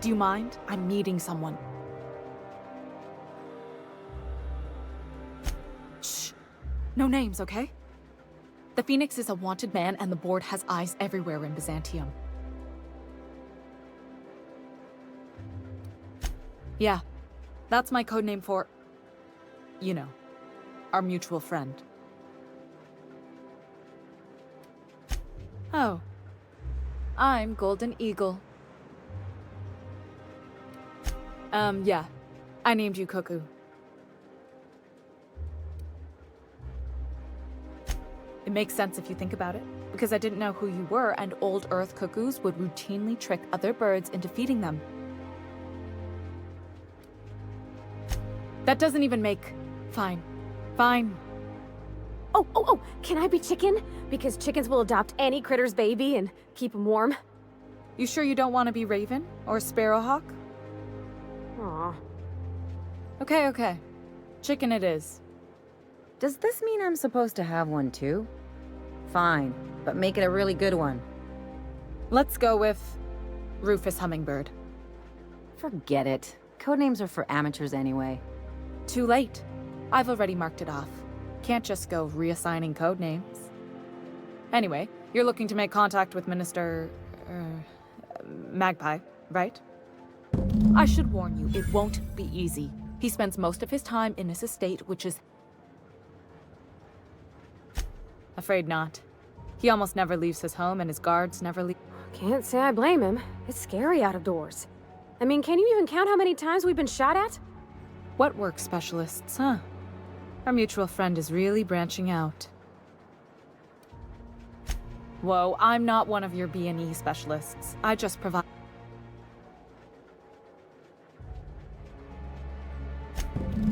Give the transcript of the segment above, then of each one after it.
Do you mind? I'm meeting someone. Shh. No names, okay? The Phoenix is a wanted man, and the board has eyes everywhere in Byzantium. Yeah, that's my codename for, you know, our mutual friend. Oh. I'm Golden Eagle. Yeah. I named you Cuckoo. It makes sense if you think about it, because I didn't know who you were, and old Earth cuckoos would routinely trick other birds into feeding them. That doesn't even make... Fine. Fine. Oh, can I be chicken? Because chickens will adopt any critter's baby and keep them warm. You sure you don't want to be Raven? Or Sparrowhawk? Aw. Okay. Chicken it is. Does this mean I'm supposed to have one too? Fine, but make it a really good one. Let's go with... Rufus Hummingbird. Forget it. Codenames are for amateurs anyway. Too late. I've already marked it off. Can't just go reassigning codenames. Anyway, you're looking to make contact with Minister... Magpie, right? I should warn you, it won't be easy. He spends most of his time in his estate, which is... Afraid not. He almost never leaves his home, and his guards never leave. Can't say I blame him. It's scary out of doors. I mean, can you even count how many times we've been shot at? What work specialists, huh? Our mutual friend is really branching out. Whoa, I'm not one of your B&E specialists. I just provide...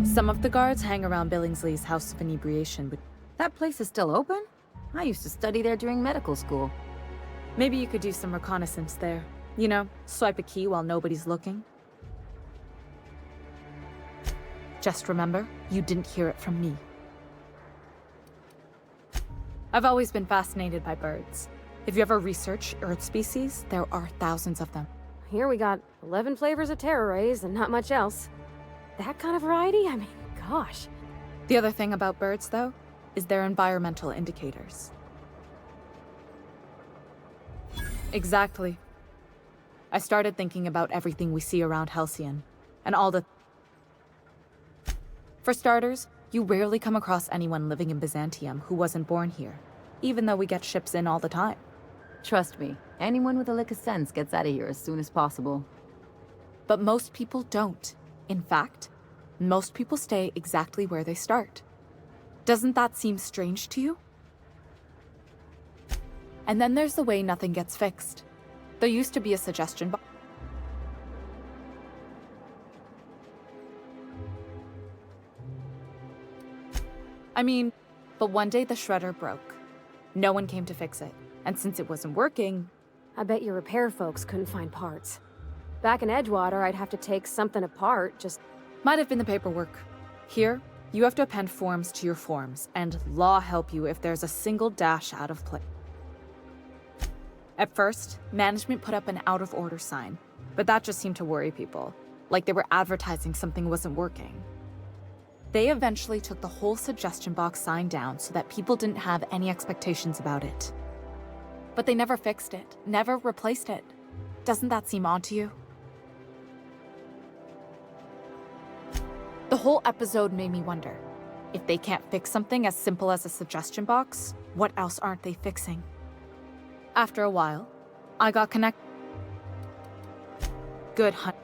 Some of the guards hang around Billingsley's House of Inebriation, but... That place is still open? I used to study there during medical school. Maybe you could do some reconnaissance there. You know, swipe a key while nobody's looking. Just remember, you didn't hear it from me. I've always been fascinated by birds. If you ever research Earth species, there are thousands of them. Here we got 11 flavors of terror rays and not much else. That kind of variety? I mean, gosh. The other thing about birds, though, is their environmental indicators. Exactly. I started thinking about everything we see around Halcyon, and all the... For starters, you rarely come across anyone living in Byzantium who wasn't born here, even though we get ships in all the time. Trust me, anyone with a lick of sense gets out of here as soon as possible. But most people don't. In fact, most people stay exactly where they start. Doesn't that seem strange to you? And then there's the way nothing gets fixed. There used to be a suggestion box. But one day the shredder broke. No one came to fix it. And since it wasn't working... I bet your repair folks couldn't find parts. Back in Edgewater, I'd have to take something apart, just... Might have been the paperwork. Here, you have to append forms to your forms, and law help you if there's a single dash out of place. At first, management put up an out-of-order sign, but that just seemed to worry people, like they were advertising something wasn't working. They eventually took the whole suggestion box sign down so that people didn't have any expectations about it. But they never fixed it, never replaced it. Doesn't that seem odd to you? The whole episode made me wonder, if they can't fix something as simple as a suggestion box, what else aren't they fixing? After a while, I got connected. Good hunt.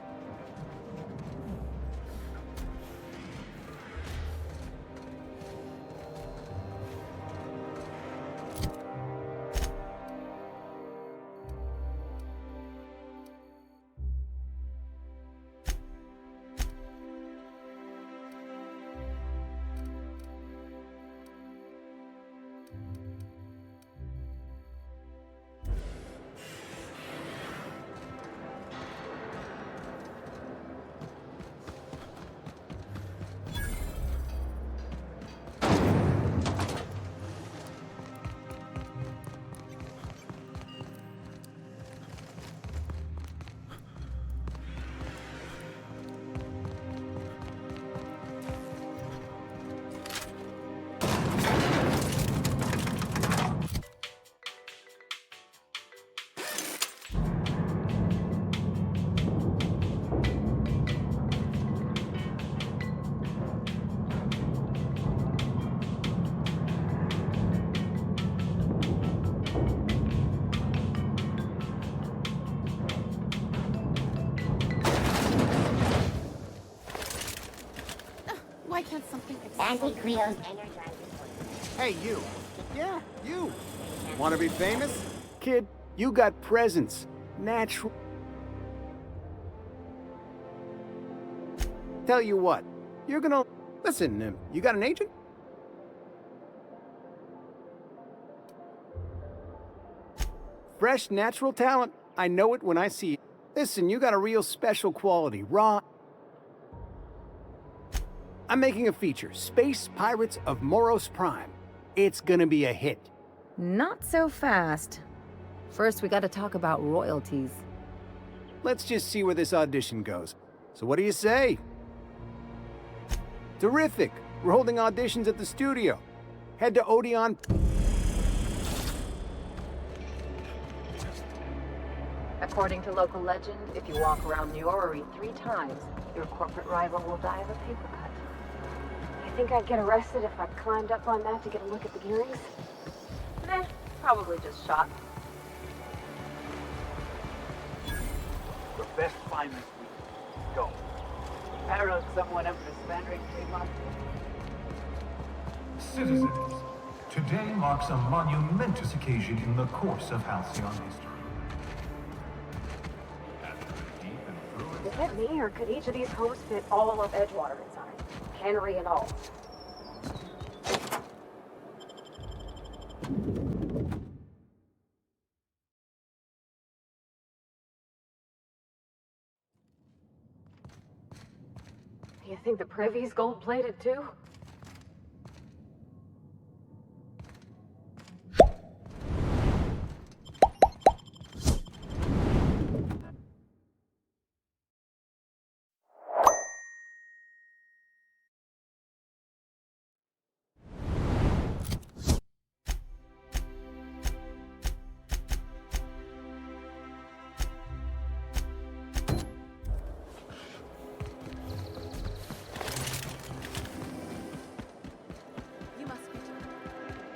something Anti-Creo's Hey, you. Yeah, you. Want to be famous? Kid, you got presence. Natural. Tell you what, you're gonna... Listen, you got an agent? Fresh, natural talent. I know it when I see it. Listen, you got a real special quality. Raw. I'm making a feature, Space Pirates of Moros Prime. It's gonna be a hit. Not so fast. First, we gotta talk about royalties. Let's just see where this audition goes. So what do you say? Terrific! We're holding auditions at the studio. Head to Odeon. According to local legend, if you walk around the orrery 3 times, your corporate rival will die of a paper cut. You think I'd get arrested if I climbed up on that to get a look at the gearings? Eh, probably just shot. The best find this week. Go. Arrow someone up for slandering trademark. Citizens, today marks a monumentous occasion in the course of Halcyon history. Is it me, or could each of these homes fit all of Edgewater inside? Cannery and all. You think the privy's gold-plated too?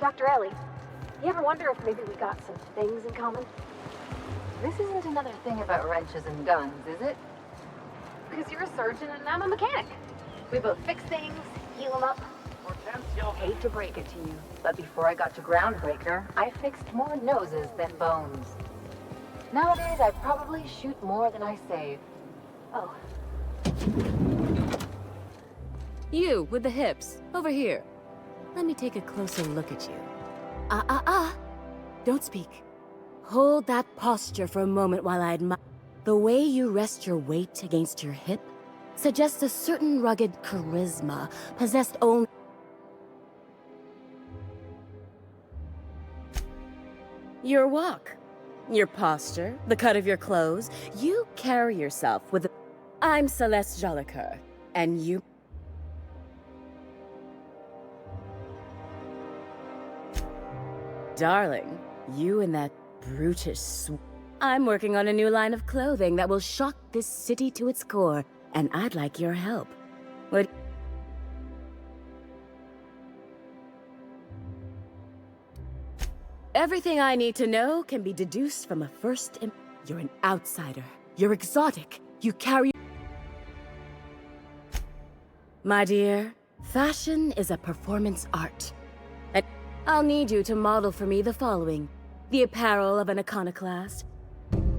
Dr. Ellie, you ever wonder if maybe we got some things in common? This isn't another thing about wrenches and guns, is it? Because you're a surgeon and I'm a mechanic. We both fix things, heal them up. Hate to break it to you, but before I got to Groundbreaker, I fixed more noses than bones. Nowadays, I probably shoot more than I save. Oh, You, with the hips, over here. Let me take a closer look at you. Don't speak. Hold that posture for a moment while I admire. The way you rest your weight against your hip suggests a certain rugged charisma possessed only. Your walk, your posture, the cut of your clothes, you carry yourself with a... I'm Celeste Jolicoeur, and you... Darling, you and that brutish I'm working on a new line of clothing that will shock this city to its core, and I'd like your help. What? Everything I need to know can be deduced from a first You're an outsider. You're exotic. You carry... My dear, fashion is a performance art. And I'll need you to model for me the following. The apparel of an iconoclast.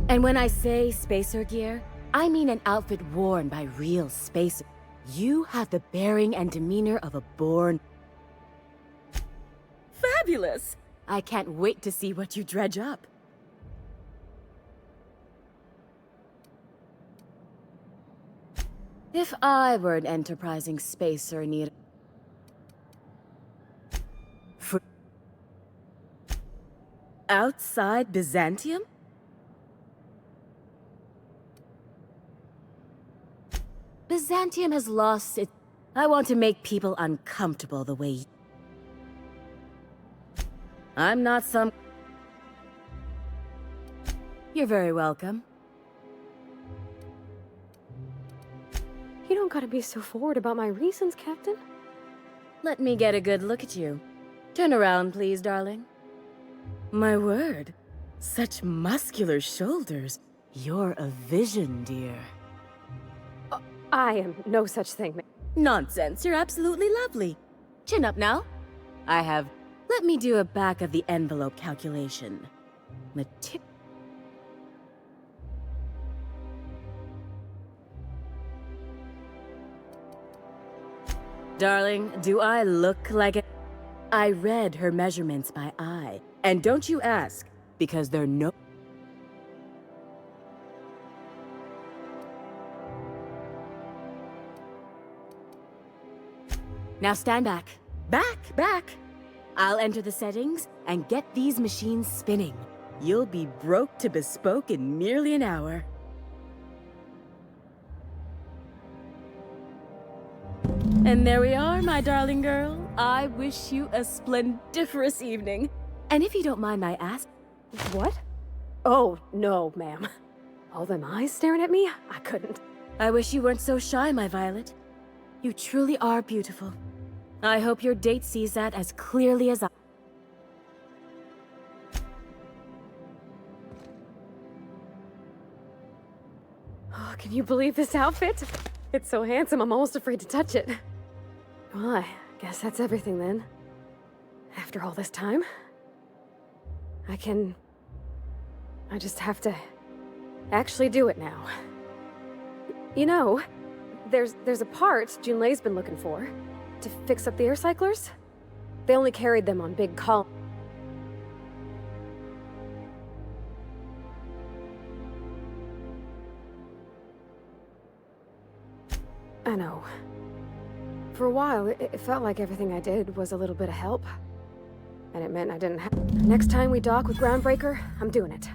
And when I say spacer gear, I mean an outfit worn by real spacers. You have the bearing and demeanor of a born... Fabulous! I can't wait to see what you dredge up. If I were an enterprising spacer in need... For... Outside Byzantium? Byzantium has lost its... I want to make people uncomfortable the way... I'm not some... You're very welcome. you don't gotta be so forward about my reasons, Captain. Let me get a good look at you. Turn around, please, darling. My word. Such muscular shoulders. You're a vision, dear. I am no such thing. Nonsense, you're absolutely lovely. Chin up now. Let me do a back of the envelope calculation. Darling, do I look like it? I read her measurements by eye. And don't you ask, because they're no... Now stand back. Back! I'll enter the settings and get these machines spinning. You'll be broke to bespoke in merely an hour. And there we are, my darling girl. I wish you a splendiferous evening. And if you don't mind my asking... What? Oh, no, ma'am. All them eyes staring at me? I couldn't. I wish you weren't so shy, my Violet. You truly are beautiful. I hope your date sees that as clearly as I... Oh, can you believe this outfit? It's so handsome, I'm almost afraid to touch it. Well, I guess that's everything then. After all this time, I just have to actually do it now. You know, there's a part Junlei's been looking for to fix up the air cyclers. They only carried them on big columns. I know. For a while, it felt like everything I did was a little bit of help. And it meant I didn't have... Next time we dock with Groundbreaker, I'm doing it.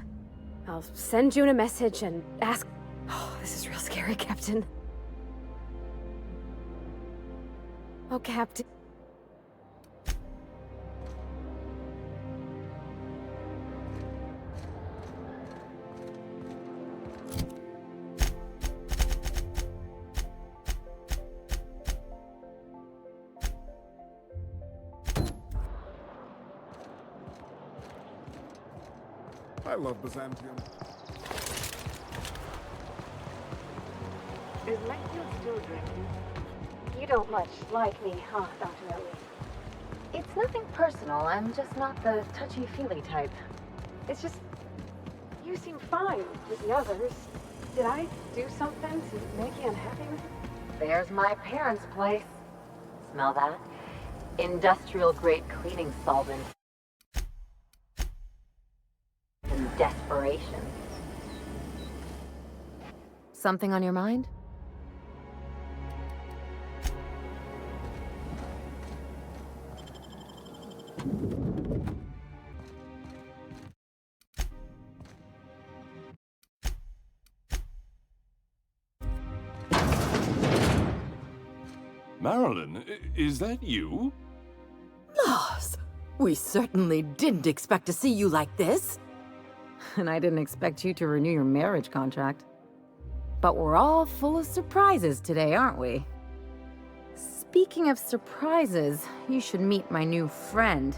I'll send June a message and ask... Oh, this is real scary, Captain. Oh, Captain. I love Byzantium. Is Lightfield still drinking? You don't much like me, huh, Dr. Ellie? It's nothing personal. I'm just not the touchy-feely type. It's just... you seem fine with the others. Did I do something to make you unhappy with me? There's my parents' place. Smell that? Industrial-grade cleaning solvent. In desperation. Something on your mind? Marilyn, is that you? Lars, we certainly didn't expect to see you like this. And I didn't expect you to renew your marriage contract. But we're all full of surprises today, aren't we? Speaking of surprises, you should meet my new friend.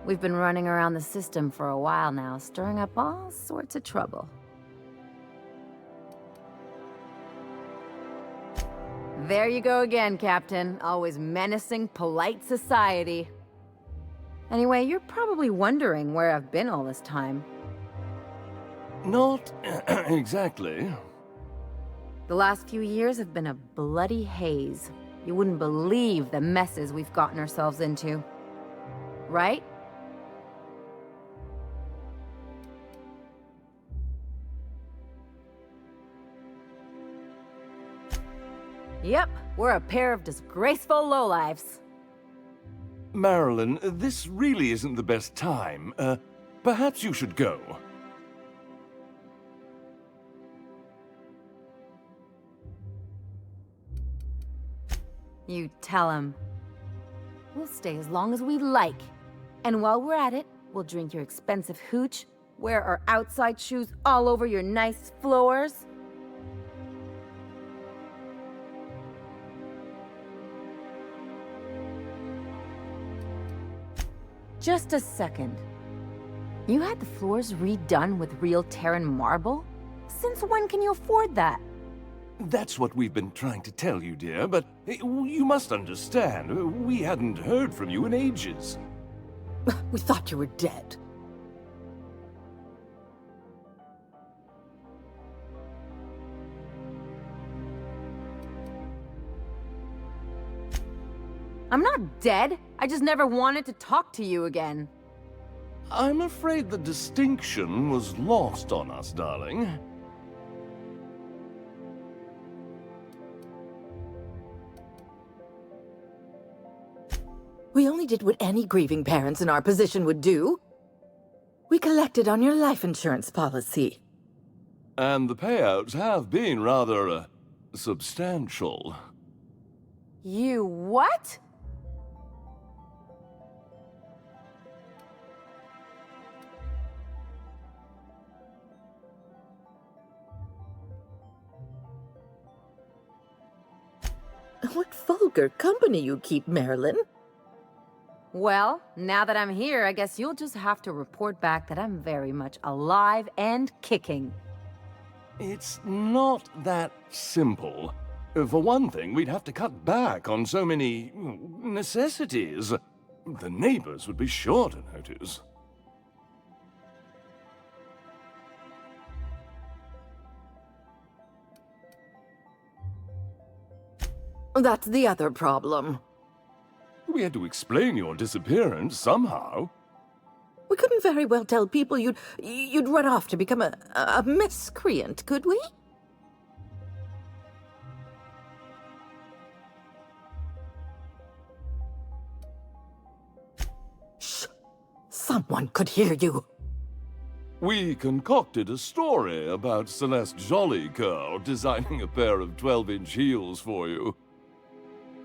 We've been running around the system for a while now, stirring up all sorts of trouble. There you go again, Captain. Always menacing polite society. Anyway, you're probably wondering where I've been all this time. Not exactly. The last few years have been a bloody haze. You wouldn't believe the messes we've gotten ourselves into. Right? Yep, we're a pair of disgraceful lowlifes. Marilyn, this really isn't the best time. Perhaps you should go. You tell him. We'll stay as long as we like. And while we're at it, we'll drink your expensive hooch, wear our outside shoes all over your nice floors. Just a second. You had the floors redone with real Terran marble? Since when can you afford that? That's what we've been trying to tell you, dear, but you must understand, we hadn't heard from you in ages. We thought you were dead. I'm not dead. I just never wanted to talk to you again. I'm afraid the distinction was lost on us, darling. We only did what any grieving parents in our position would do. We collected on your life insurance policy. And the payouts have been rather, substantial. You what? What vulgar company you keep, Marilyn. Well, now that I'm here, I guess you'll just have to report back that I'm very much alive and kicking. It's not that simple. For one thing, we'd have to cut back on so many necessities. The neighbors would be sure to notice. That's the other problem. We had to explain your disappearance somehow. We couldn't very well tell people you'd run off to become a miscreant, could we? Shh! Someone could hear you. We concocted a story about Celeste Jollycurl designing a pair of 12-inch heels for you.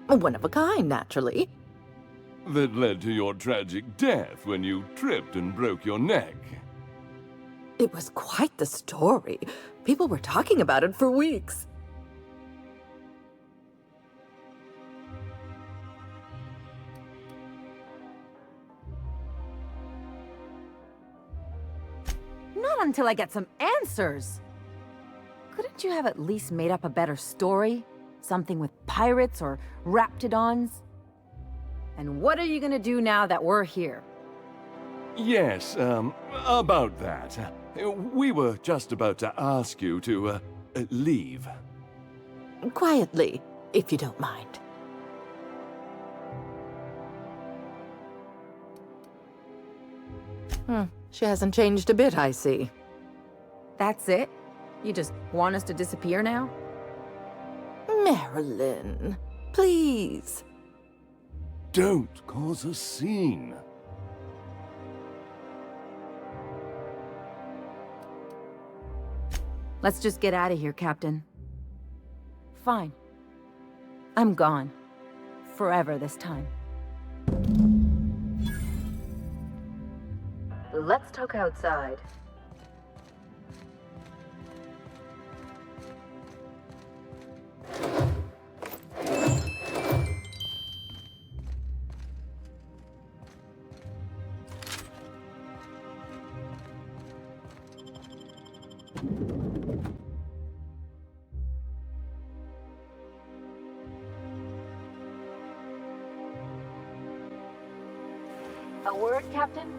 One of a kind, naturally. That led to your tragic death when you tripped and broke your neck. It was quite the story. People were talking about it for weeks. Not until I get some answers. Couldn't you have at least made up a better story? Something with pirates or raptidons? And what are you gonna do now that we're here? Yes, about that. We were just about to ask you to, leave. Quietly, if you don't mind. She hasn't changed a bit, I see. That's it? You just want us to disappear now? Marilyn, please. Don't cause a scene. Let's just get out of here, Captain. Fine. I'm gone. Forever this time. Let's talk outside. A word, Captain?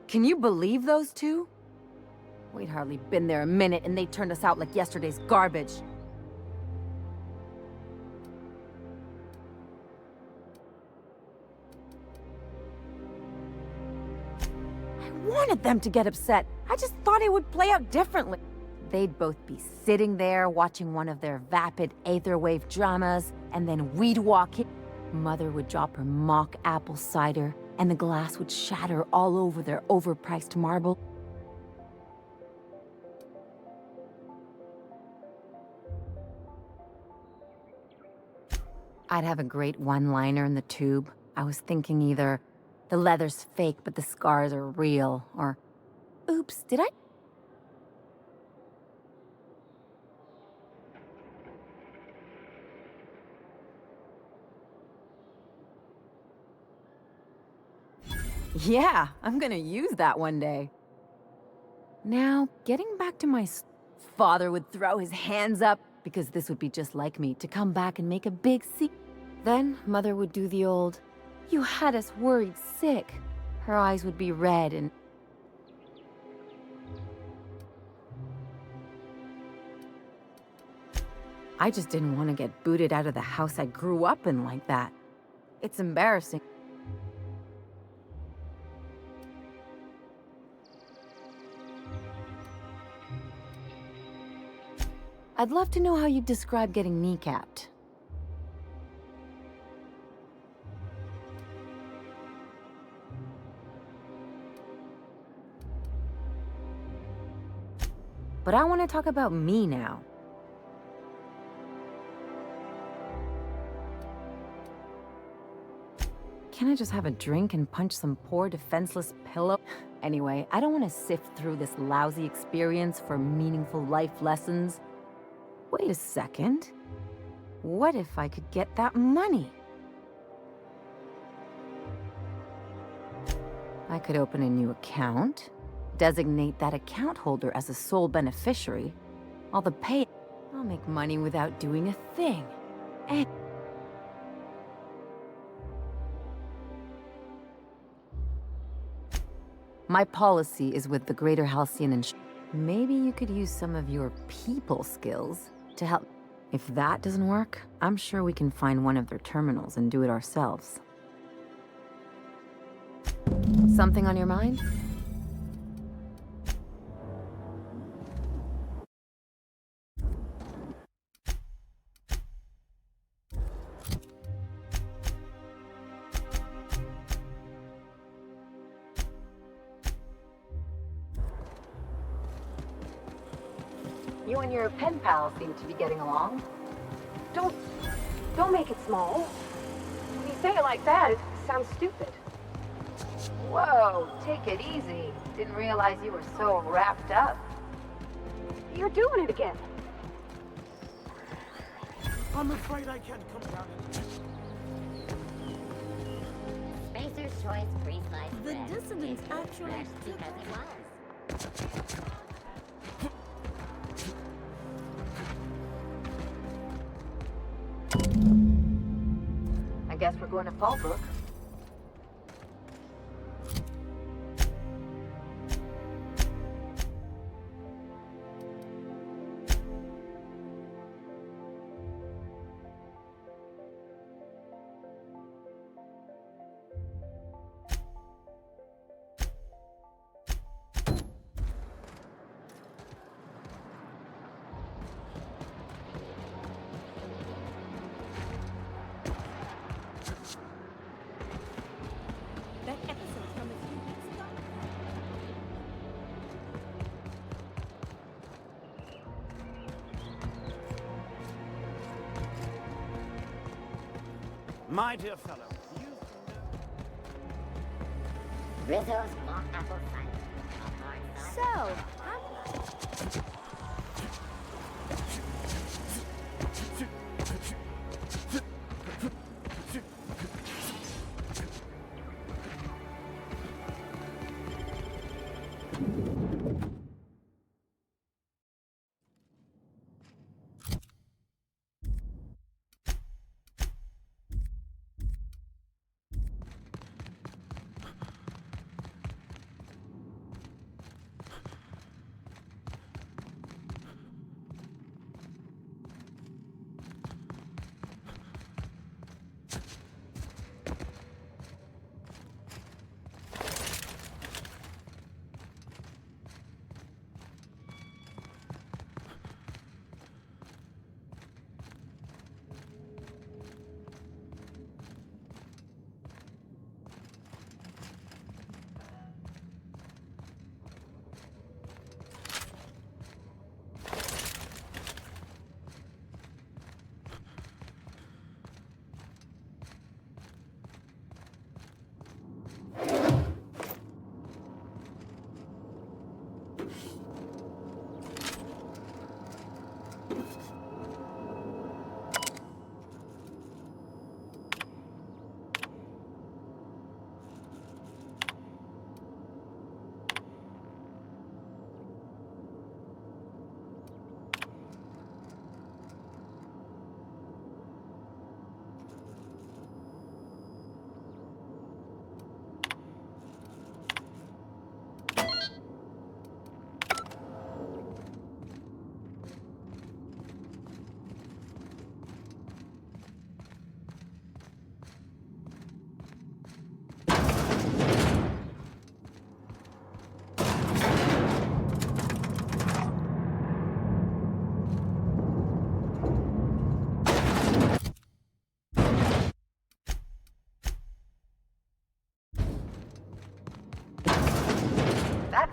Can you believe those two? We'd hardly been there a minute and they turned us out like yesterday's garbage. I wanted them to get upset. I just thought it would play out differently. They'd both be sitting there watching one of their vapid aetherwave dramas, and then we'd walk in. Mother would drop her mock apple cider, and the glass would shatter all over their overpriced marble. I'd have a great one-liner in the tube. I was thinking either, the leather's fake but the scars are real, or, oops, did I? Yeah, I'm gonna use that one day. Now, getting back to my father would throw his hands up, because this would be just like me, to come back and make a big scene. Then, Mother would do the old, "You had us worried sick." Her eyes would be red and... I just didn't want to get booted out of the house I grew up in like that. It's embarrassing. I'd love to know how you'd describe getting kneecapped. But I want to talk about me now. Can I just have a drink and punch some poor defenseless pillow? Anyway, I don't want to sift through this lousy experience for meaningful life lessons. Wait a second. What if I could get that money? I could open a new account, designate that account holder as a sole beneficiary. All the pay... I'll make money without doing a thing. And... my policy is with the Greater Halcyon and... Maybe you could use some of your people skills to help. If that doesn't work, I'm sure we can find one of their terminals and do it ourselves. Something on your mind? You and your pen pal seem to be getting along. Don't make it small. When you say it like that, it sounds stupid. Whoa, take it easy. Didn't realize you were so wrapped up. You're doing it again. I'm afraid I can't come down. Spacer's Choice Pre-Sliced The Bread. dissonance It's actually fresh because it was. I guess we're going to Fallbrook. My dear fellow, you... Rizzo's mock apple cider. So,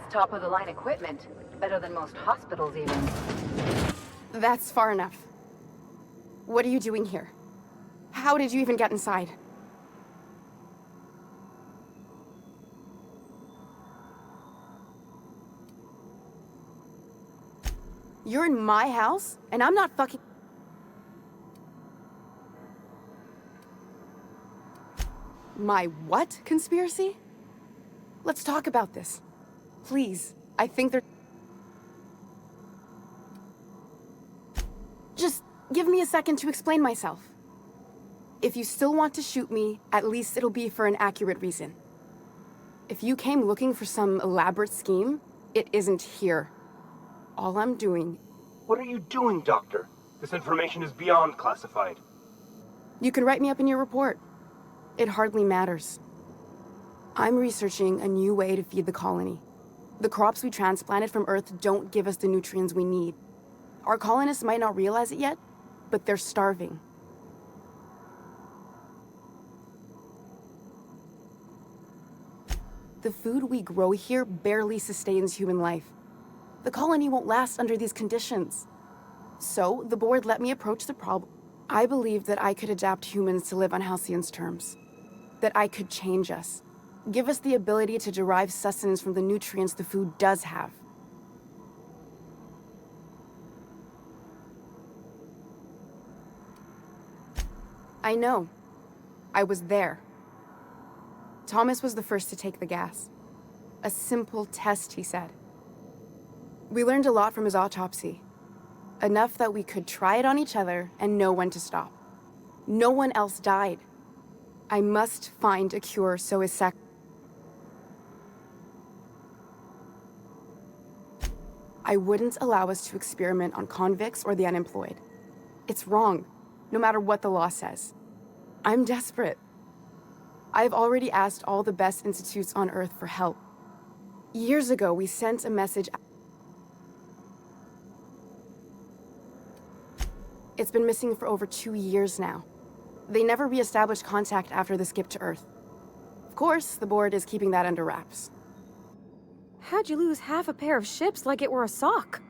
top-of-the-line equipment. Better than most hospitals, even. That's far enough. What are you doing here? How did you even get inside? You're in my house, and I'm not fucking... My what conspiracy? Let's talk about this. Please, I think they're... Just give me a second to explain myself. If you still want to shoot me, at least it'll be for an accurate reason. If you came looking for some elaborate scheme, it isn't here. All I'm doing... What are you doing, Doctor? This information is beyond classified. You can write me up in your report. It hardly matters. I'm researching a new way to feed the colony. The crops we transplanted from Earth don't give us the nutrients we need. Our colonists might not realize it yet, but they're starving. The food we grow here barely sustains human life. The colony won't last under these conditions. So, the board let me approach the problem. I believed that I could adapt humans to live on Halcyon's terms. That I could change us. Give us the ability to derive sustenance from the nutrients the food does have. I know. I was there. Thomas was the first to take the gas. A simple test, he said. We learned a lot from his autopsy. Enough that we could try it on each other and know when to stop. No one else died. I must find a cure so his I wouldn't allow us to experiment on convicts or the unemployed. It's wrong, no matter what the law says. I'm desperate. I've already asked all the best institutes on Earth for help. Years ago, we sent a message. It's been missing for over 2 years now. They never re-established contact after the skip to Earth. Of course, the board is keeping that under wraps. How'd you lose half a pair of ships like it were a sock?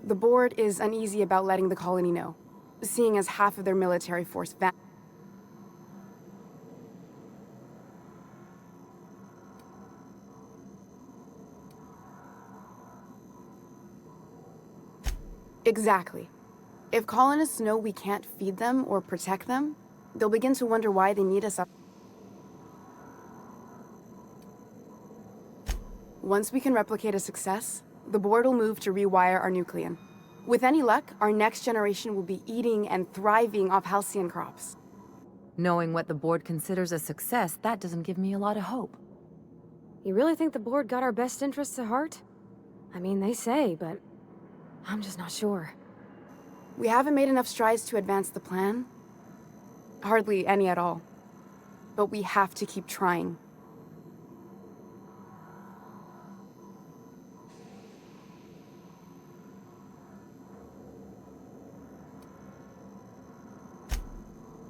The board is uneasy about letting the colony know, seeing as half of their military force vanished. Exactly. If colonists know we can't feed them or protect them, they'll begin to wonder why they need us up. Once we can replicate a success, the board will move to rewire our nucleon. With any luck, our next generation will be eating and thriving off Halcyon crops. Knowing what the board considers a success, that doesn't give me a lot of hope. You really think the board got our best interests at heart? I mean, they say, but I'm just not sure. We haven't made enough strides to advance the plan. Hardly any at all. But we have to keep trying.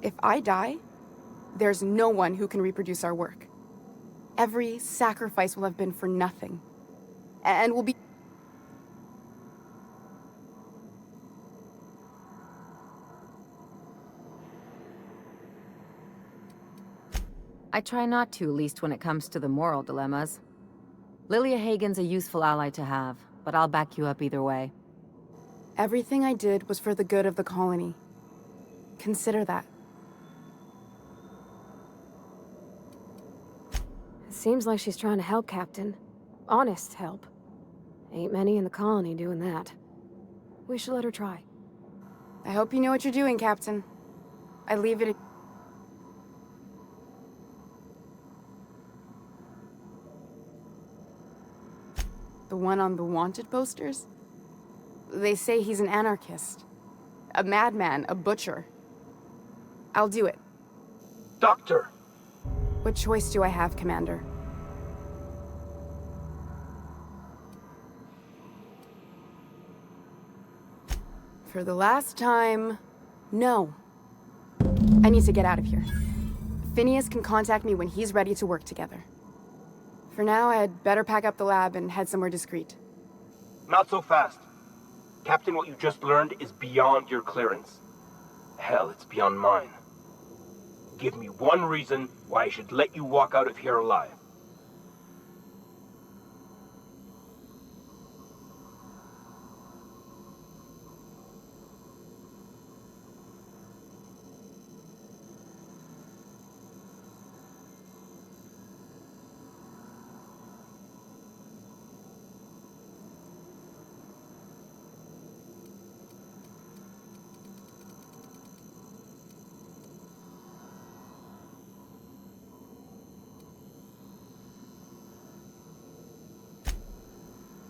If I die, there's no one who can reproduce our work. Every sacrifice will have been for nothing. And will be... I try not to, least when it comes to the moral dilemmas. Lilia Hagen's a useful ally to have, but I'll back you up either way. Everything I did was for the good of the colony. Consider that. It seems like she's trying to help, Captain. Honest help. Ain't many in the colony doing that. We should let her try. I hope you know what you're doing, Captain. I leave it... The one on the wanted posters? They say he's an anarchist. A madman, a butcher. I'll do it. Doctor! What choice do I have, Commander? For the last time, no. I need to get out of here. Phineas can contact me when he's ready to work together. For now, I'd better pack up the lab and head somewhere discreet. Not so fast. Captain, what you just learned is beyond your clearance. Hell, it's beyond mine. Give me one reason why I should let you walk out of here alive.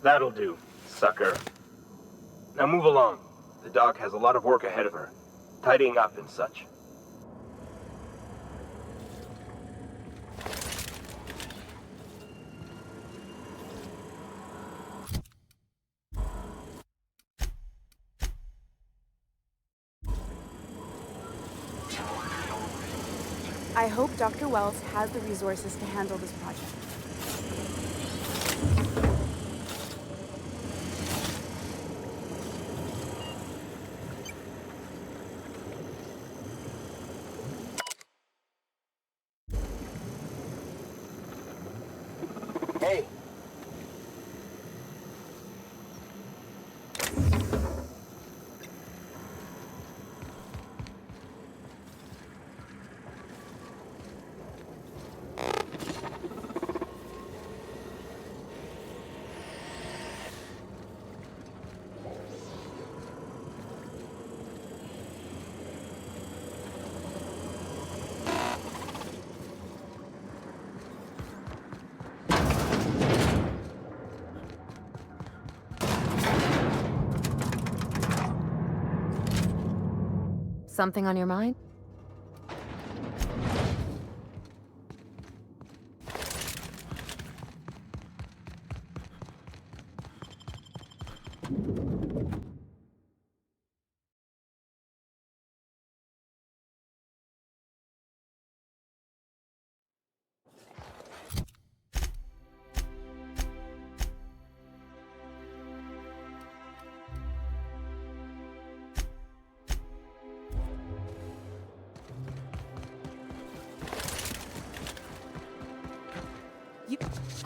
That'll do, sucker. Now move along. The doc has a lot of work ahead of her. Tidying up and such. I hope Dr. Wells has the resources to handle this project. Hey. Something on your mind?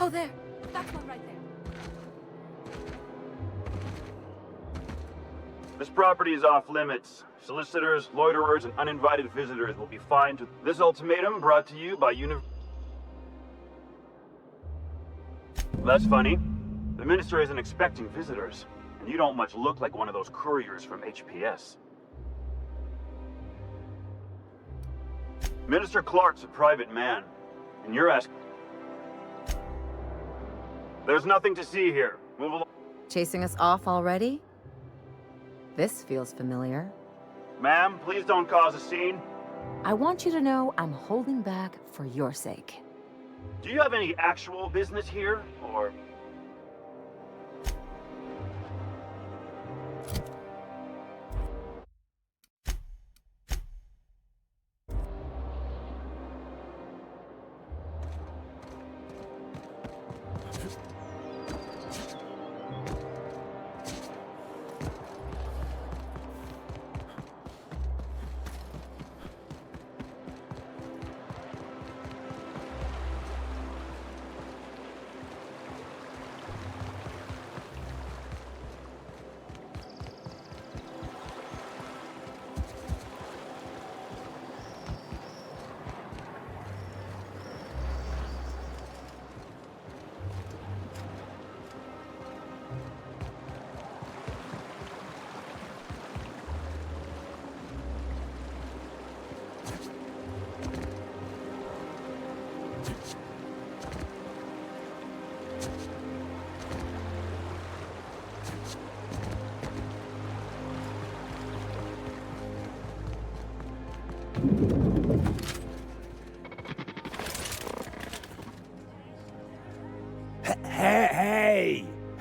Oh, there. That's one right there. This property is off limits. Solicitors, loiterers, and uninvited visitors will be fined. This ultimatum brought to you by That's funny. The minister isn't expecting visitors, and you don't much look like one of those couriers from HPS. Minister Clark's a private man, and you're asking... There's nothing to see here. Move along. Chasing us off already? This feels familiar. Ma'am, please don't cause a scene. I want you to know I'm holding back for your sake. Do you have any actual business here, or...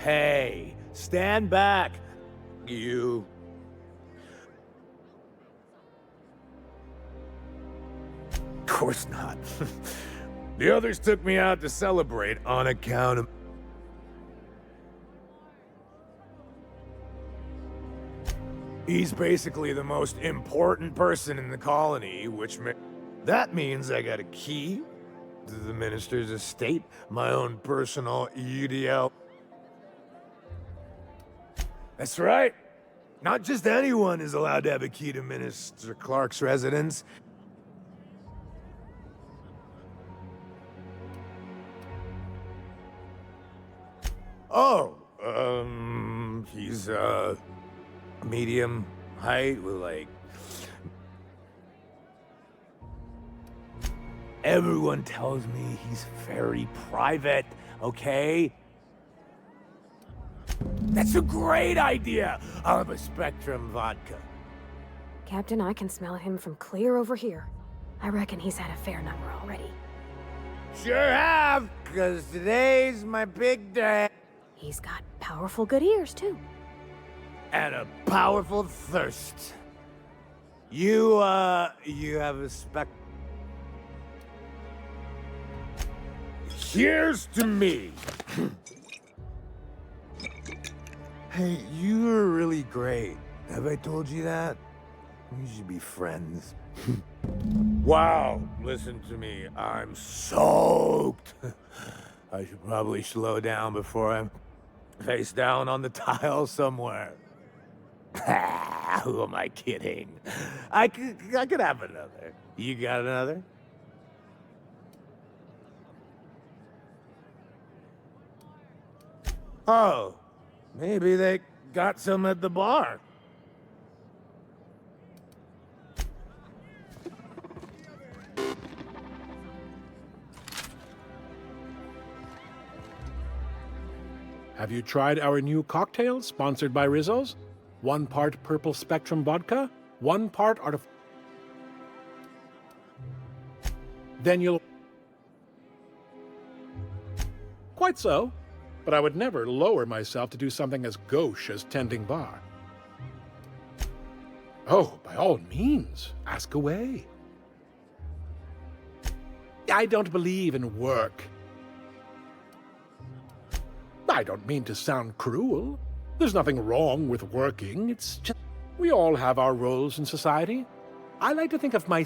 Hey, stand back, you. Of course not. The others took me out to celebrate on account of... He's basically the most important person in the colony, that means I got a key to the minister's estate, my own personal UDL. That's right. Not just anyone is allowed to have a key to Minister Clark's residence. Oh, he's, medium height with, like... Everyone tells me he's very private, okay? That's a great idea! I'll have a Spectrum vodka. Captain, I can smell him from clear over here. I reckon he's had a fair number already. Sure have, because today's my big day. He's got powerful good ears, too. And a powerful thirst. You have a Here's to me. Hey, you're really great. Have I told you that? We should be friends. Wow, listen to me. I'm soaked. I should probably slow down before I'm face down on the tile somewhere. Who am I kidding? I could have another. You got another? Oh, maybe they got some at the bar. Have you tried our new cocktail sponsored by Rizzo's? 1 part purple Spectrum vodka, 1 part Then you'll... Quite so. But I would never lower myself to do something as gauche as tending bar. Oh, by all means, ask away. I don't believe in work. I don't mean to sound cruel. There's nothing wrong with working. It's just we all have our roles in society. I like to think of my...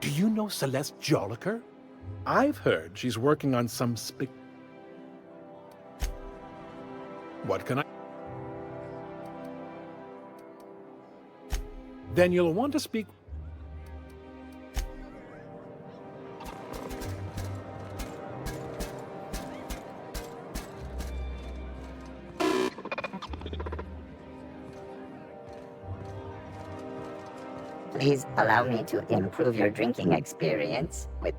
Do you know Celeste Jolliker? I've heard she's working on some What can I... Then you'll want to speak... Please allow me to improve your drinking experience with...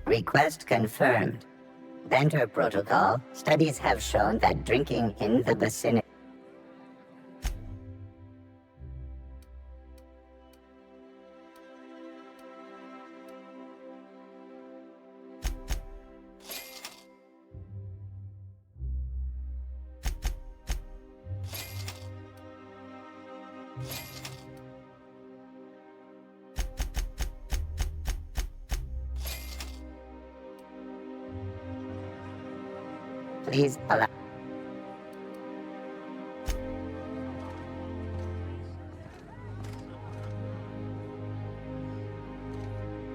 Request confirmed. Banter protocol. Studies have shown that drinking in the vicinity... Please allow...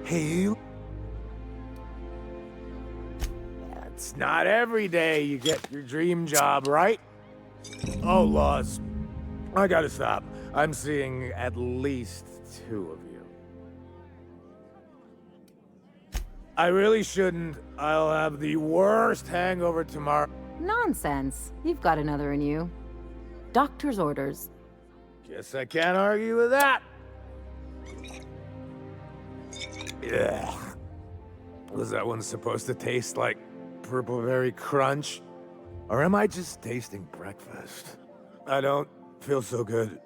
Hey, you. It's not every day you get your dream job, right? Oh, Laws. I gotta stop. I'm seeing at least 2 of you. I really shouldn't. I'll have the worst hangover tomorrow. Nonsense. You've got another in you. Doctor's orders. Guess I can't argue with that. Yeah. Was that one supposed to taste like Purple Berry Crunch? Or am I just tasting breakfast? I don't feel so good.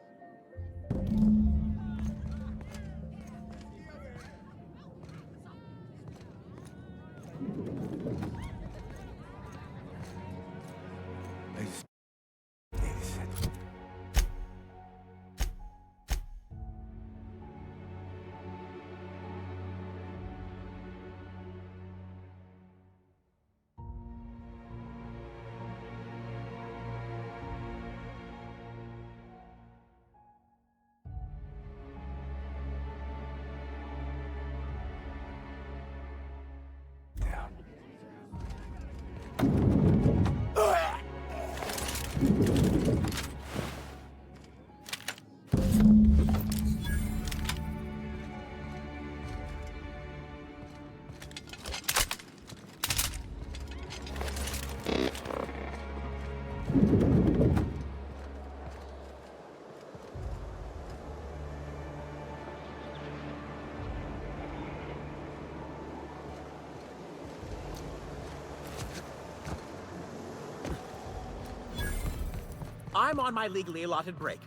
I'm on my legally allotted break.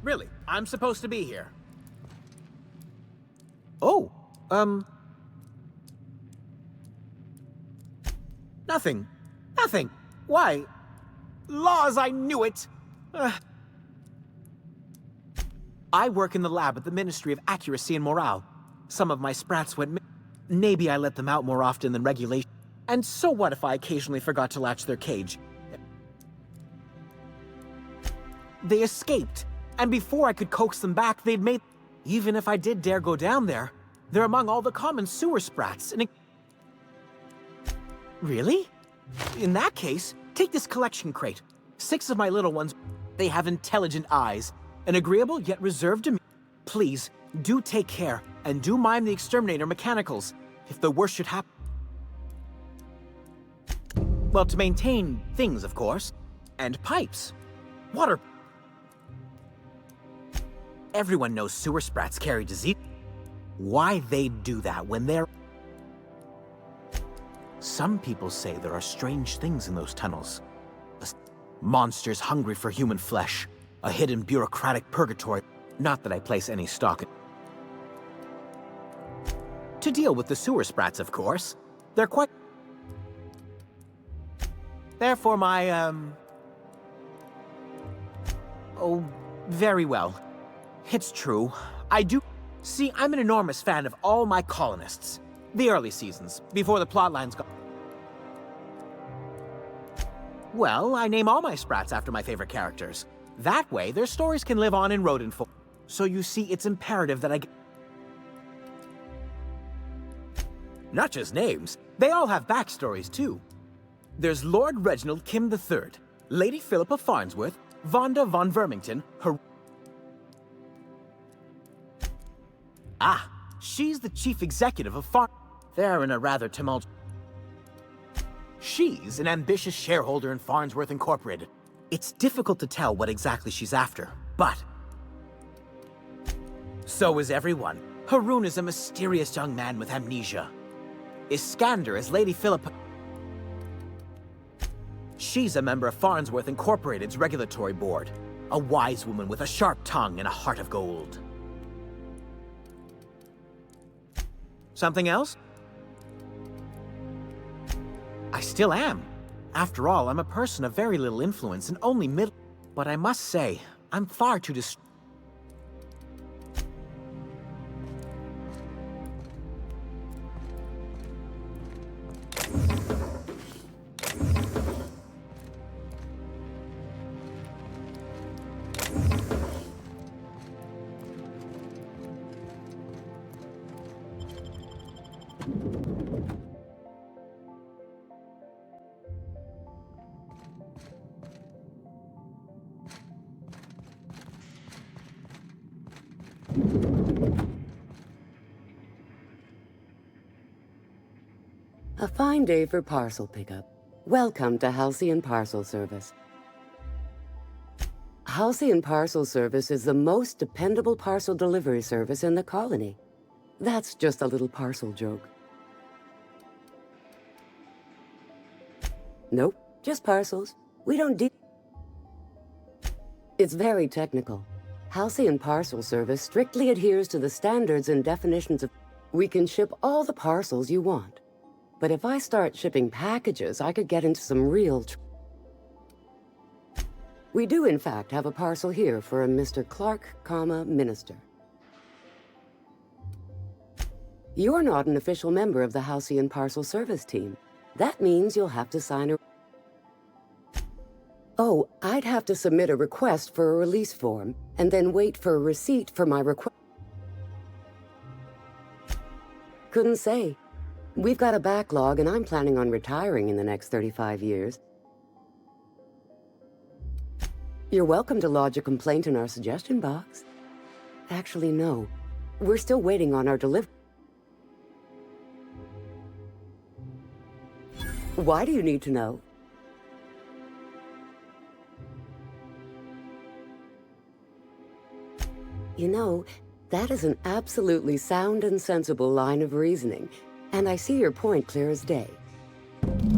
Really, I'm supposed to be here. Oh, Nothing. Nothing. Why? Laws, I knew it! I work in the lab at the Ministry of Accuracy and Morale. Some of my sprats went maybe I let them out more often than regulation. And so what if I occasionally forgot to latch their cage? They escaped, and before I could coax them back, they'd made... Even if I did dare go down there, they're among all the common sewer sprats, and Really? In that case, take this collection crate. 6 of my little ones, they have intelligent eyes, and agreeable yet reserved to me. Please, do take care, and do mime the exterminator mechanicals, if the worst should happen. Well, to maintain things, of course. And pipes. Water. Everyone knows sewer sprats carry disease. Why they'd do that when they're... Some people say there are strange things in those tunnels. Monsters hungry for human flesh. A hidden bureaucratic purgatory. Not that I place any stock in... To deal with the sewer sprats, of course. They're quite... Therefore my, Oh, very well. It's true. I do... See, I'm an enormous fan of all my colonists. The early seasons, before the plotlines got... Well, I name all my sprats after my favorite characters. That way, their stories can live on in rodent form. So you see, it's imperative that I get... Not just names, they all have backstories, too. There's Lord Reginald Kim III, Lady Philippa Farnsworth, Vonda von Vermington, her... Ah, she's the chief executive of They're in a rather tumultuous... She's an ambitious shareholder in Farnsworth Incorporated. It's difficult to tell what exactly she's after, but... So is everyone. Haroon is a mysterious young man with amnesia. Iskander is Lady Philippa... She's a member of Farnsworth Incorporated's regulatory board. A wise woman with a sharp tongue and a heart of gold. Something else? I still am. After all, I'm a person of very little influence and only middle... But I must say, I'm far too A fine day for parcel pickup. Welcome to Halcyon Parcel Service. Halcyon Parcel Service is the most dependable parcel delivery service in the colony. That's just a little parcel joke. Nope, just parcels. We don't deal... It's very technical. Halcyon Parcel Service strictly adheres to the standards and definitions of... We can ship all the parcels you want. But if I start shipping packages, I could get into some real We do, in fact, have a parcel here for a Mr. Clark, Minister. You're not an official member of the Halcyon Parcel Service team. That means you'll have to sign a... Oh, I'd have to submit a request for a release form, and then wait for a receipt for my request. Couldn't say. We've got a backlog, and I'm planning on retiring in the next 35 years. You're welcome to lodge a complaint in our suggestion box. Actually, no. We're still waiting on our delivery. Why do you need to know? You know, that is an absolutely sound and sensible line of reasoning. And I see your point clear as day.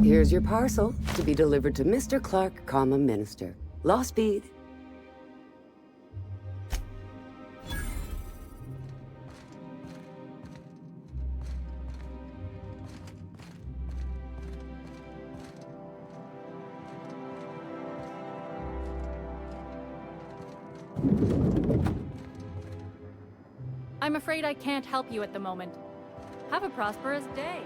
Here's your parcel to be delivered to Mr. Clark, Minister. Law speed. I'm afraid I can't help you at the moment. Have a prosperous day.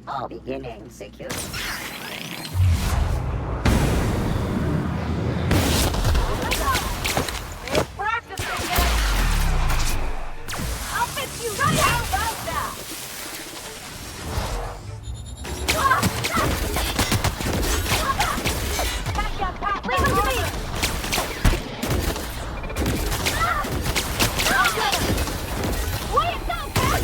All beginning secure. I'll fix you right out about that! Leave him to me! Way to go, Pat!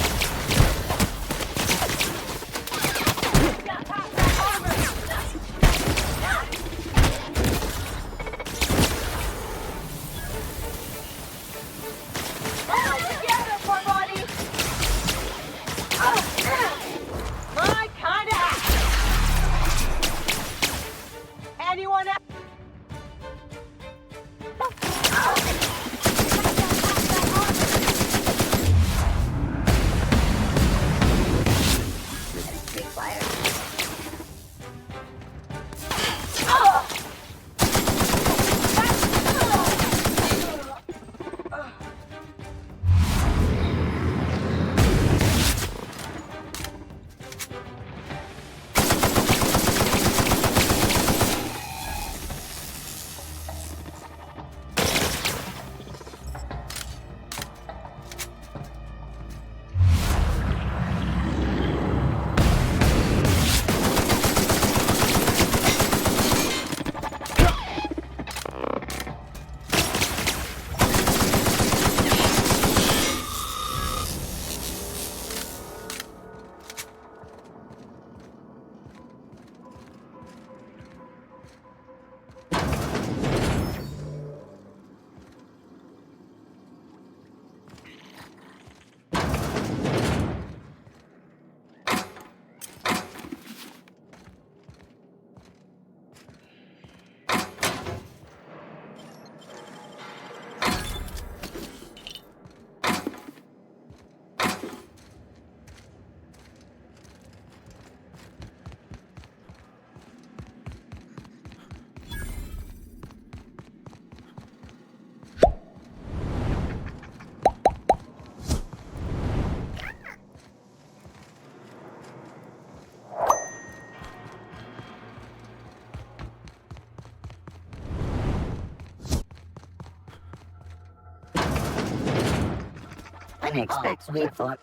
expect we thought.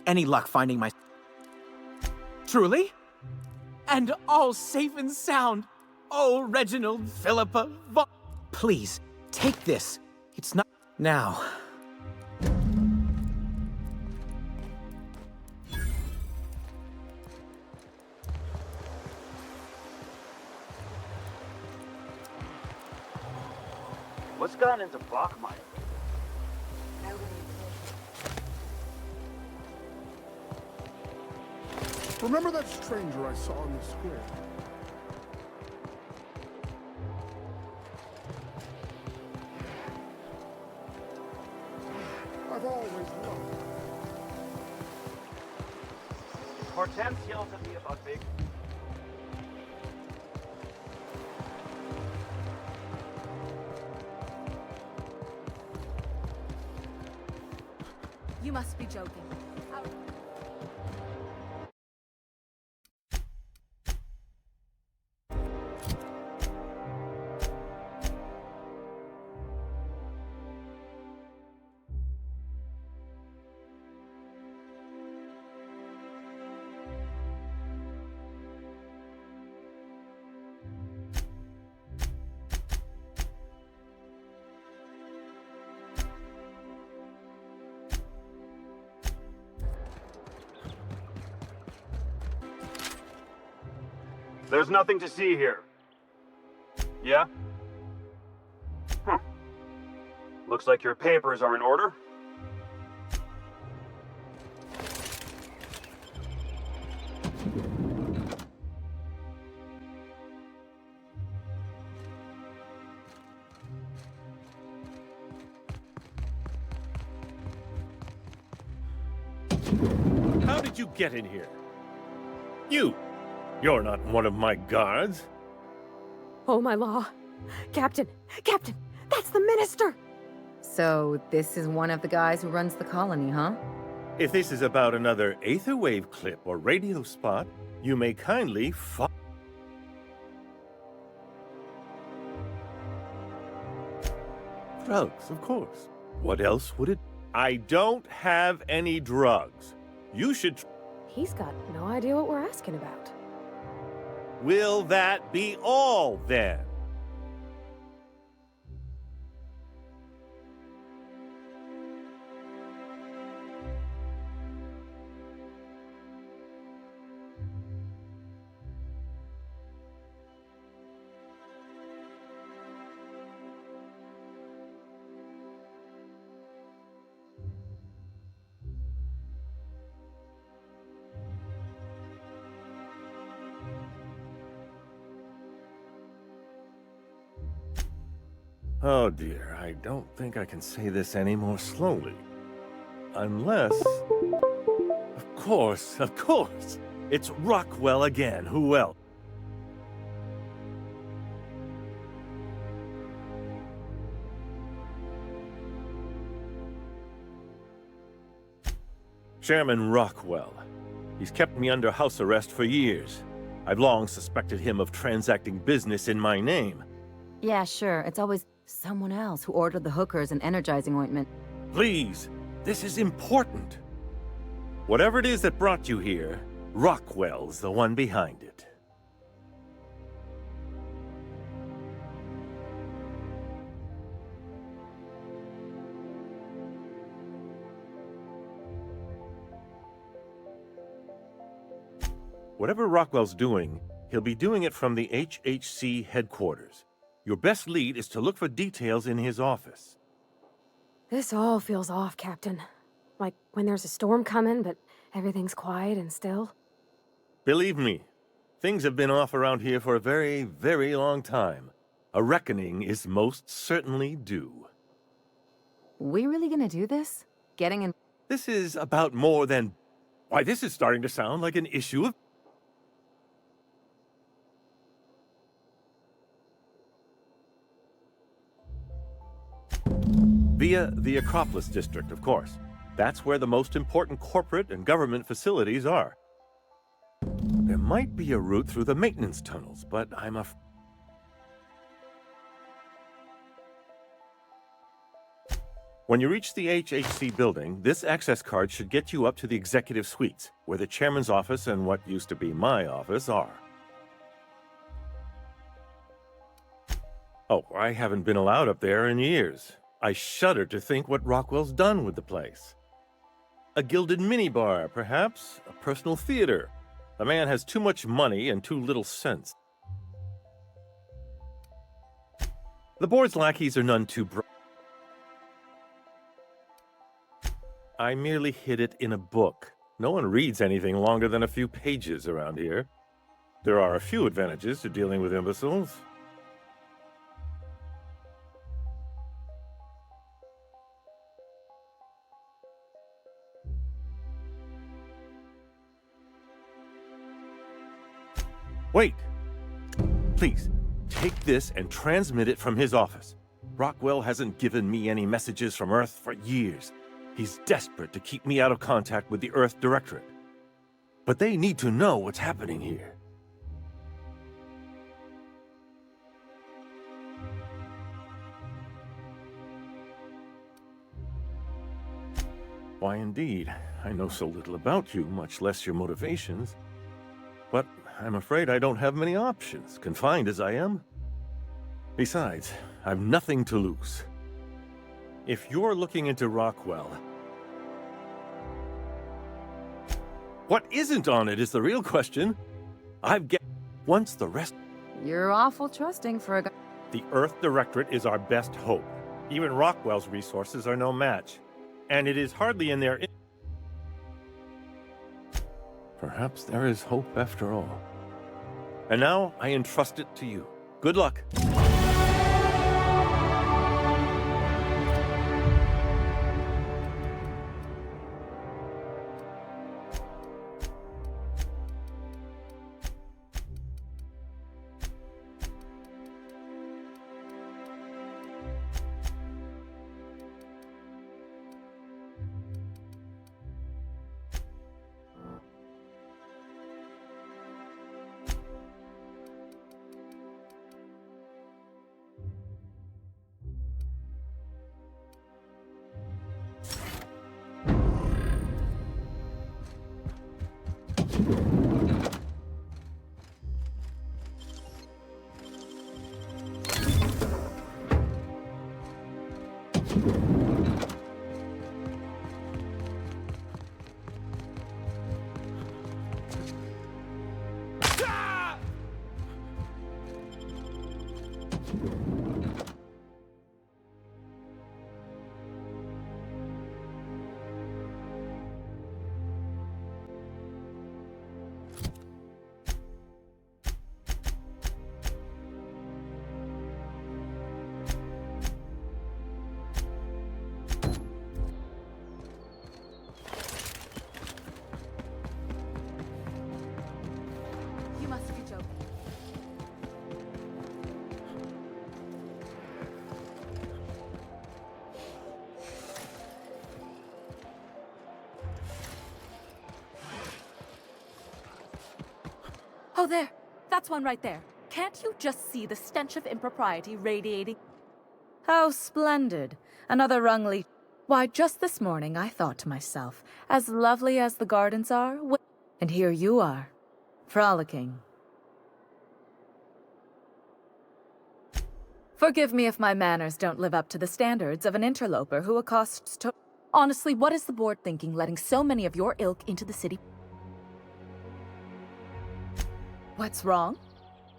Any luck finding my... Truly? And all safe and sound. Oh, Reginald, Philippa, Please, take this. It's not... Now. What's gotten into Bachmeyer? Remember that stranger I saw in the square? I've always loved her. Hortense yells at me about big... You must be joking. There's nothing to see here. Yeah? Looks like your papers are in order. How did you get in here? You're not one of my guards. Oh, my law. Captain! Captain! That's the minister! So, this is one of the guys who runs the colony, huh? If this is about another aetherwave clip or radio spot, you may kindly Drugs, of course. What else would it? I don't have any drugs. You should... He's got no idea what we're asking about. Will that be all, then? Oh dear, I don't think I can say this any more slowly. Unless... Of course! It's Rockwell again, who else? Chairman Rockwell. He's kept me under house arrest for years. I've long suspected him of transacting business in my name. Yeah, sure. It's always someone else who ordered the hookers and energizing ointment. Please, this is important. Whatever it is that brought you here, Rockwell's the one behind it. Whatever Rockwell's doing, he'll be doing it from the HHC headquarters. Your best lead is to look for details in his office. This all feels off, Captain. Like when there's a storm coming, but everything's quiet and still. Believe me, things have been off around here for a very, very long time. A reckoning is most certainly due. We really gonna do this? Getting in... This is about more than... Why, this is starting to sound like an issue of... Via the Acropolis District, of course. That's where the most important corporate and government facilities are. There might be a route through the maintenance tunnels, but I'm afraid... When you reach the HHC building, this access card should get you up to the executive suites, where the chairman's office and what used to be my office are. Oh, I haven't been allowed up there in years. I shudder to think what Rockwell's done with the place. A gilded minibar, perhaps? A personal theater. The man has too much money and too little sense. The board's lackeys are none too bright. I merely hid it in a book. No one reads anything longer than a few pages around here. There are a few advantages to dealing with imbeciles. Wait! Please, take this and transmit it from his office. Rockwell hasn't given me any messages from Earth for years. He's desperate to keep me out of contact with the Earth Directorate. But they need to know what's happening here. Why, indeed. I know so little about you, much less your motivations. But I'm afraid I don't have many options, confined as I am. Besides, I've nothing to lose. If you're looking into Rockwell... What isn't on it is the real question. Once the rest... You're awful trusting for a guy. The Earth Directorate is our best hope. Even Rockwell's resources are no match. And it is hardly in their... Perhaps there is hope after all. And now I entrust it to you. Good luck. You must be joking. Oh, there. That's one right there. Can't you just see the stench of impropriety radiating? How splendid. Another rung lead. Why, just this morning I thought to myself, as lovely as the gardens are, and here you are, frolicking. Forgive me if my manners don't live up to the standards of an interloper who accosts to... Honestly, what is the board thinking letting so many of your ilk into the city? What's wrong?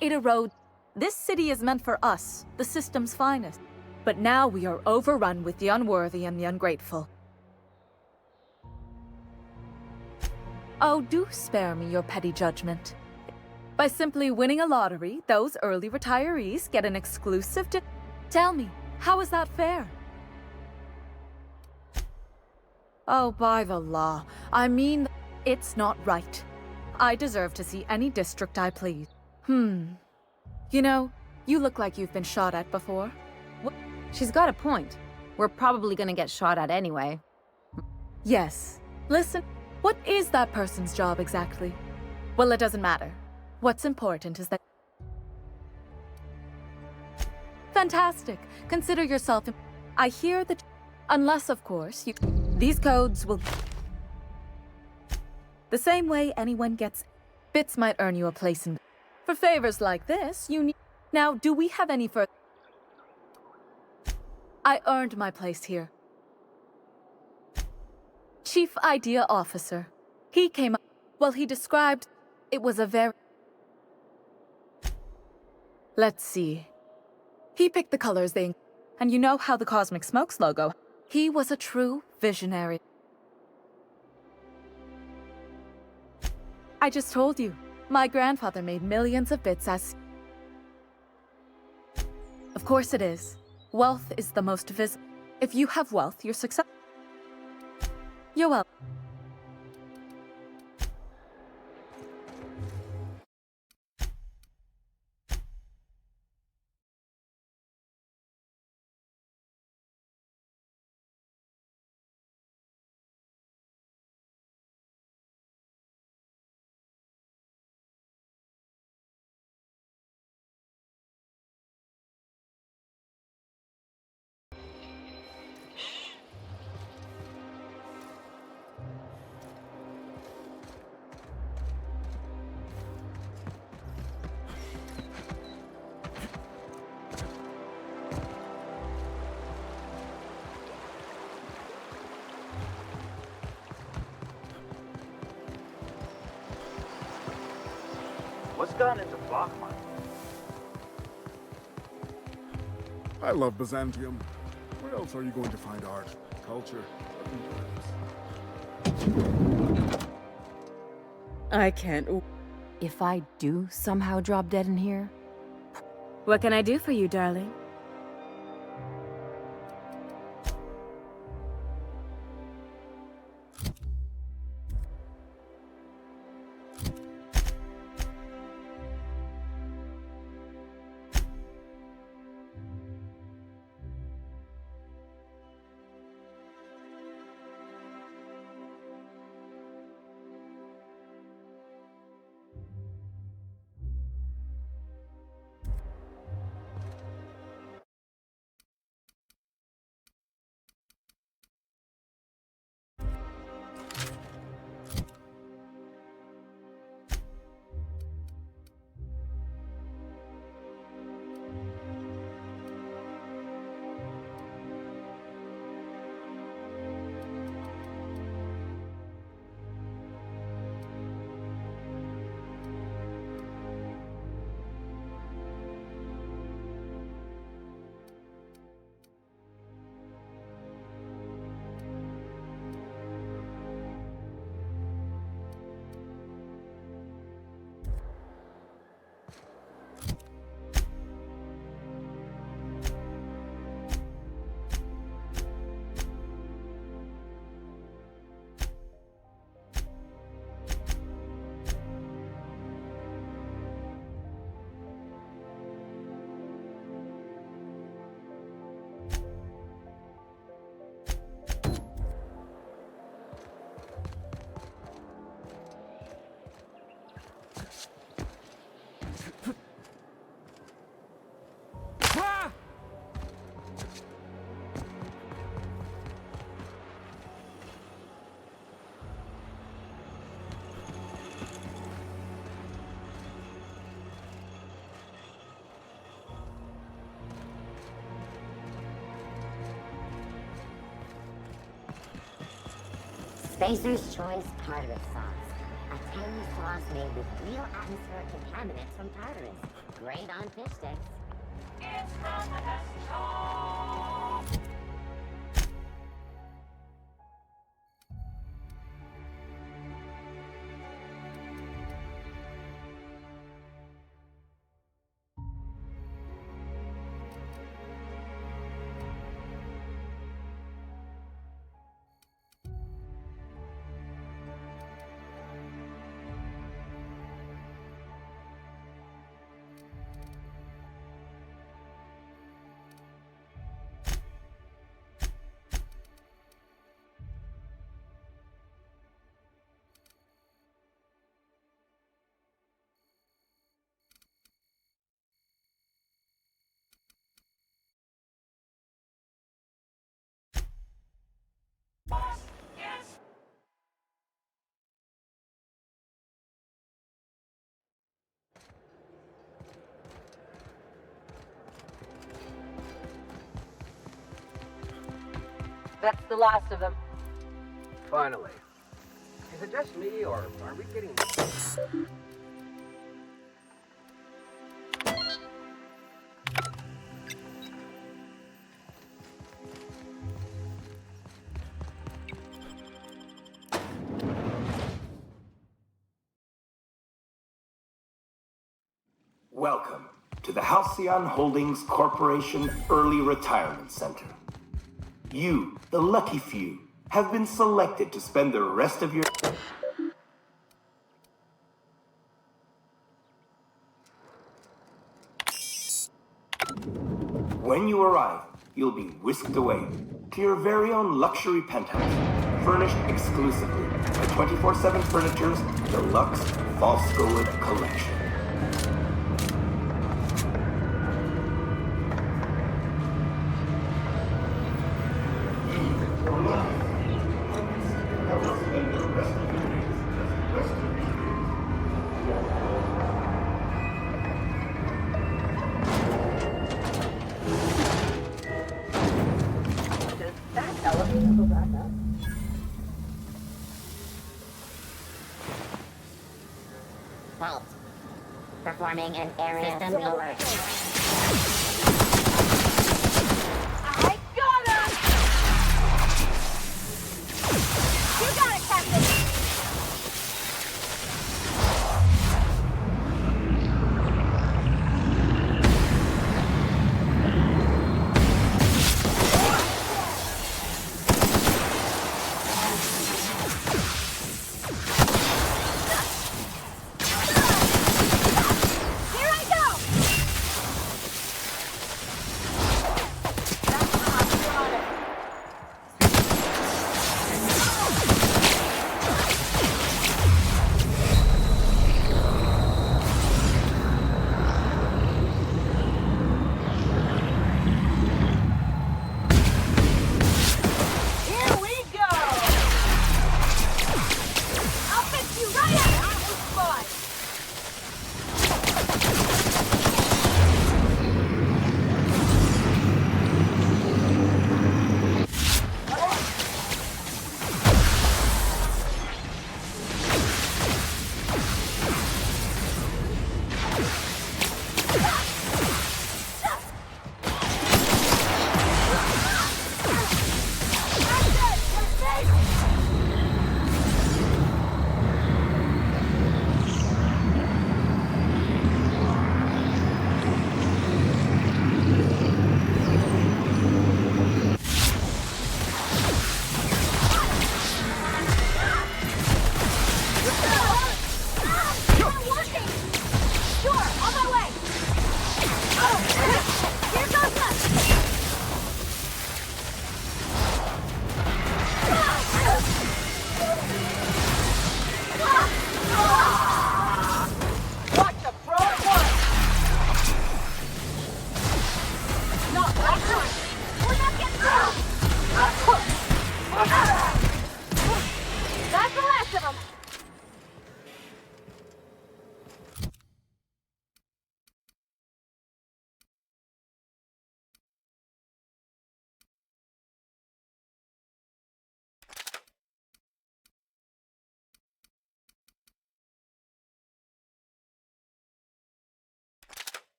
It erodes. This city is meant for us, the system's finest. But now we are overrun with the unworthy and the ungrateful. Oh, do spare me your petty judgment. By simply winning a lottery, those early retirees get an exclusive to... Tell me, how is that fair? Oh, by the law, I mean, it's not right. I deserve to see any district I please. You know, you look like you've been shot at before. She's got a point. We're probably gonna get shot at anyway. Yes. Listen, what is that person's job exactly? Well, it doesn't matter. What's important is that... Fantastic. Consider yourself... I hear that... Unless, of course, you... These codes will... The same way anyone gets... Bits might earn you a place in... For favors like this, you need... Now, do we have any further... I earned my place here. Chief Idea Officer. He came up... Well, he described... It was a very... Let's see. He picked the colors they... And you know how the Cosmic Smokes logo... He was a true visionary. I just told you. My grandfather made millions of bits as... Of course it is. Wealth is the most visible. If you have wealth, you're successful. You're welcome. What's gotten into block money. I love Byzantium. Where else are you going to find art, culture, I can't. If I do somehow drop dead in here, what can I do for you, darling? Spacer's Choice Tartarus sauce. A tangy sauce made with real atmospheric contaminants from Tartarus. Great on fish sticks. It's from the best. That's the last of them. Finally. Is it just me, or are we getting... Welcome to the Halcyon Holdings Corporation Early Retirement Center. You, the lucky few, have been selected to spend the rest of your... When you arrive, you'll be whisked away to your very own luxury penthouse, furnished exclusively by 24/7 Furniture's deluxe Falscowood collection. Halt. Forming an area system alert. I got him! You got it, Captain!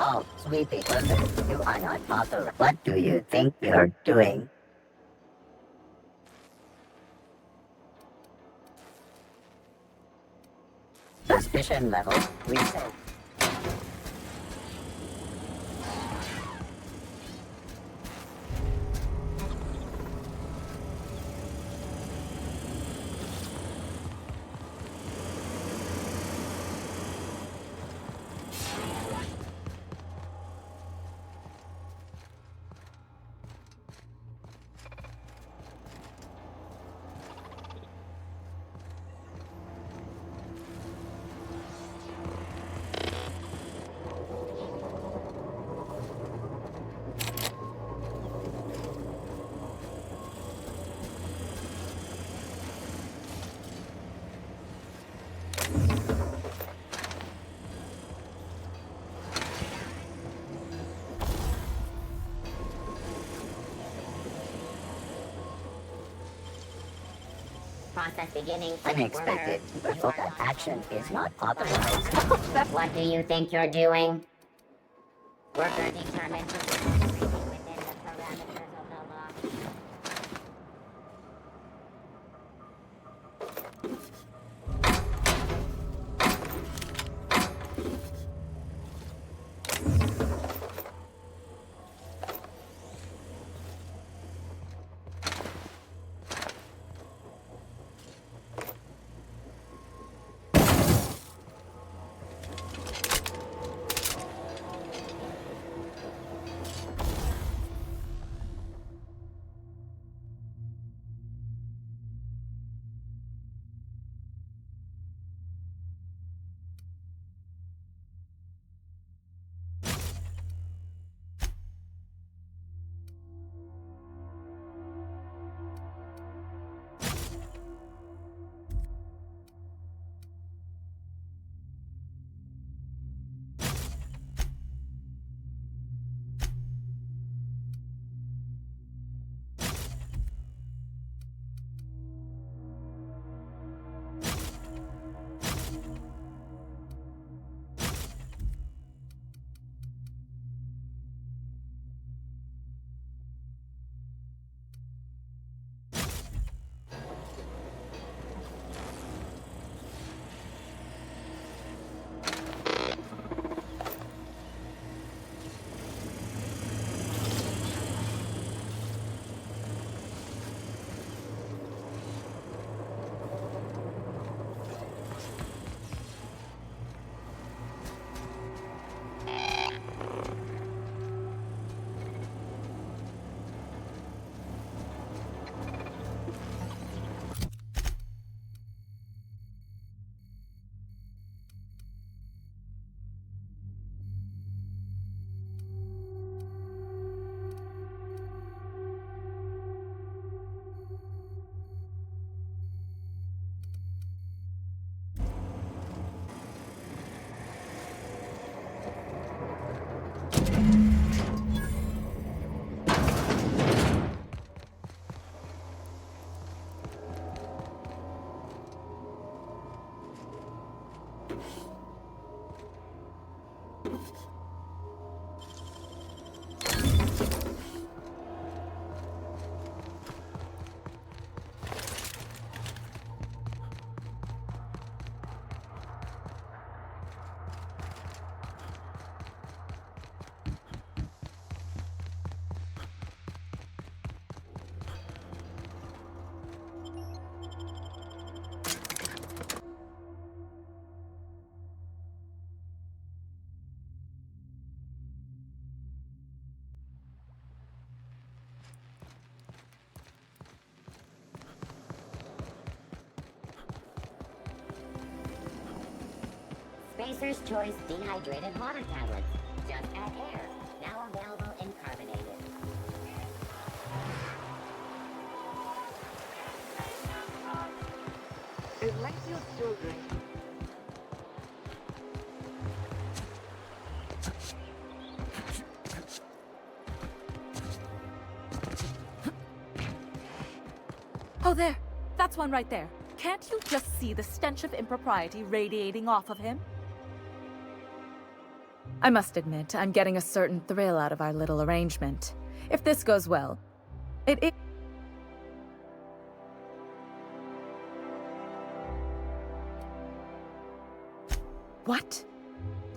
Oh, sweetie, listen, you are not possible. What do you think you're doing? Suspicion level reset. process beginning. Unexpected. Full action is not authorized. What do you think you're doing? Worker determined to proceed within the parameters of the law. Spacer's Choice Dehydrated Water Tablets. Just add air. Now available in carbonated. It makes you so great. Oh, there. That's one right there. Can't you just see the stench of impropriety radiating off of him? I must admit, I'm getting a certain thrill out of our little arrangement. If this goes well, it... What?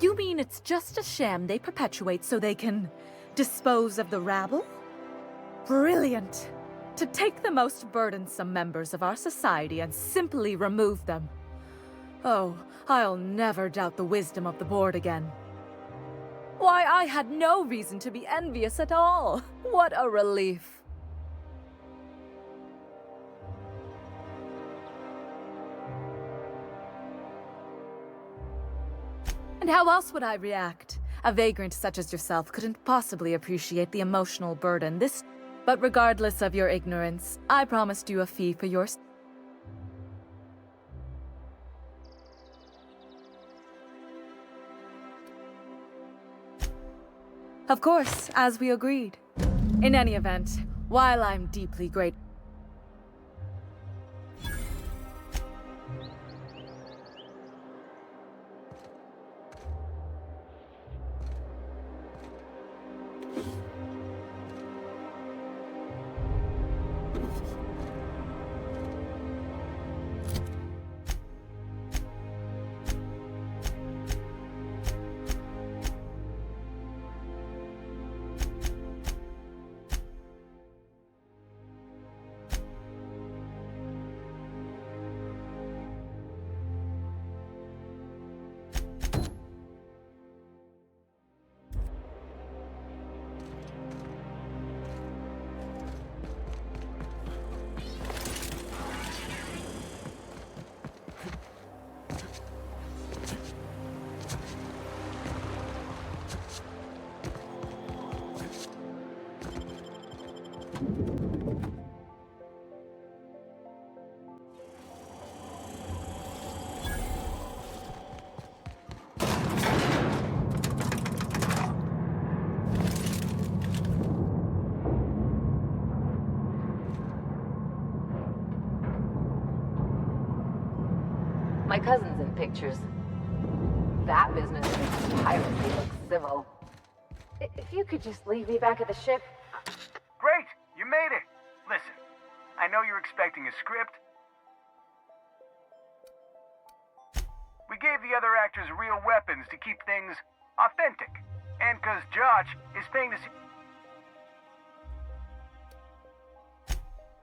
You mean it's just a sham they perpetuate so they can dispose of the rabble? Brilliant! To take the most burdensome members of our society and simply remove them. Oh, I'll never doubt the wisdom of the board again. Why, I had no reason to be envious at all. What a relief. And how else would I react? A vagrant such as yourself couldn't possibly appreciate the emotional burden this... But regardless of your ignorance, I promised you a fee for your... Of course, as we agreed. In any event, while I'm deeply grateful... cousins in pictures. That business makes piracy look civil. If you could just leave me back at the ship. Great! You made it! Listen, I know you're expecting a script. We gave the other actors real weapons to keep things authentic. And 'cause Josh is paying to see...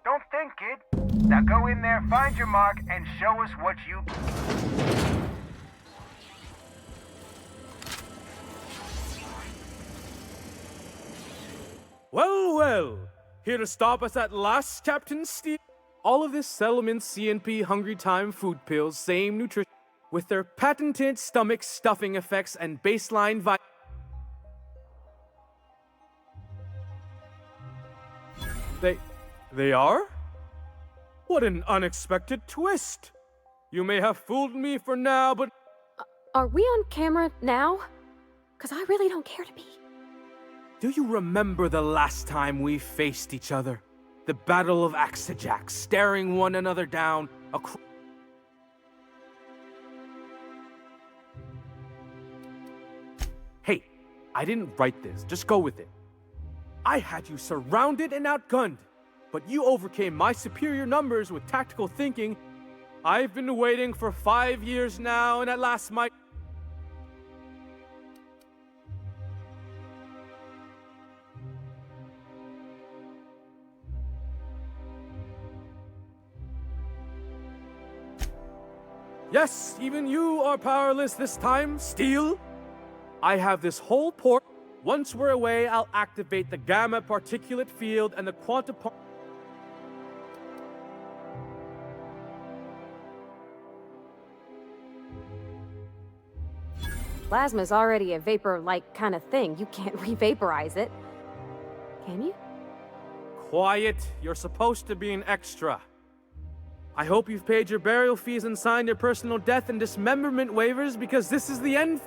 Don't think, kid. Now go in there, find your mark, and show us what you... Well, well. Here to stop us at last, Captain Steel. All of this settlement CNP Hungry Time food pills, same nutrition, with their patented stomach stuffing effects and baseline They are? What an unexpected twist! You may have fooled me for now, but... Are we on camera now? 'Cause I really don't care to be. Do you remember the last time we faced each other? The Battle of Axejack, staring one another down Hey, I didn't write this. Just go with it. I had you surrounded and outgunned, but you overcame my superior numbers with tactical thinking. I've been waiting for 5 years now, and at last my... Yes, even you are powerless this time, Steel. I have this whole port. Once we're away, I'll activate the gamma particulate field and the quantum... Plasma's already a vapor-like kind of thing. You can't re-vaporize it. Can you? Quiet. You're supposed to be an extra. I hope you've paid your burial fees and signed your personal death and dismemberment waivers, because this is the end.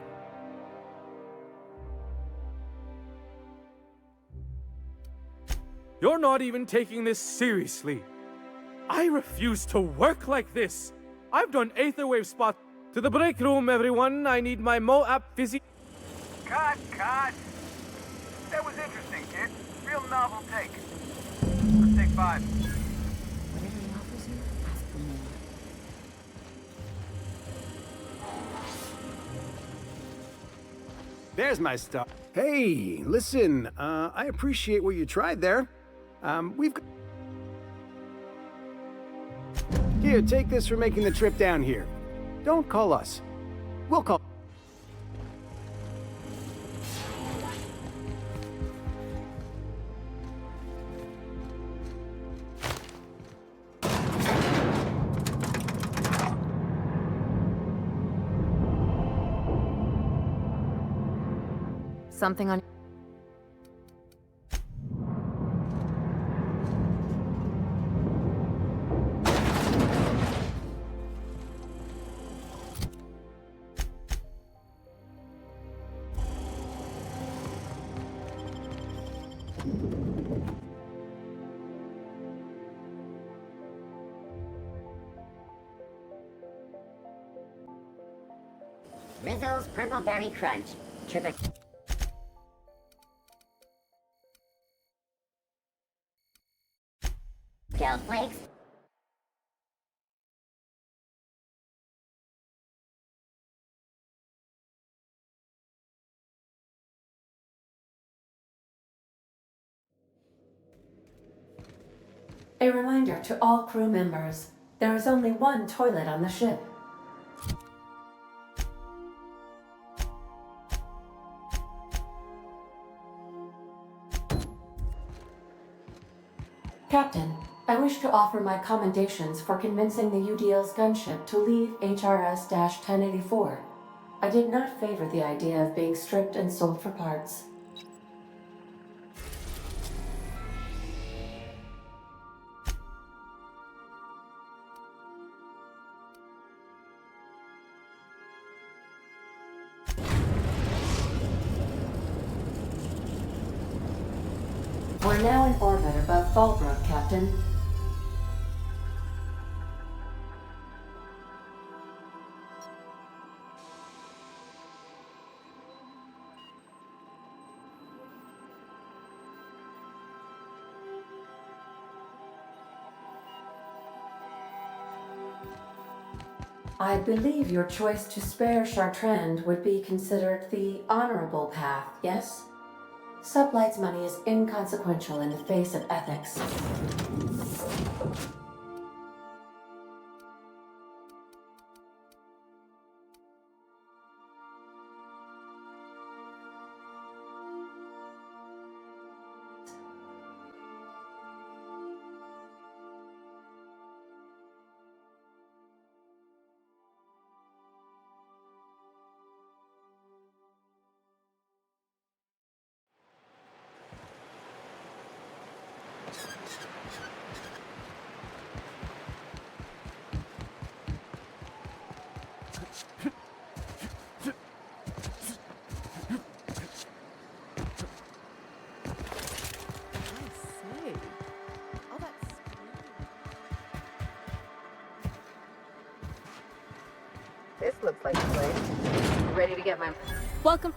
You're not even taking this seriously. I refuse to work like this. I've done Aetherwave spots. To the break room, everyone. I need my Moab physique. Cut! That was interesting, kid. Real novel take. Let's take 5. Whatever he offers you, ask for more. There's my stuff. Hey, listen, I appreciate what you tried there. We've... Here, take this for making the trip down here. Don't call us. We'll call... Something on... Rizzo's Purple Berry Crunch. Triple... Gel flakes. A reminder to all crew members, there is only one toilet on the ship. Captain, I wish to offer my commendations for convincing the UDL's gunship to leave HRS-1084. I did not favor the idea of being stripped and sold for parts. We're now in orbit above Fallbrook, Captain. I believe your choice to spare Chartrand would be considered the honorable path, yes? Sublight's money is inconsequential in the face of ethics. This looks like the place. Ready to get my... Welcome.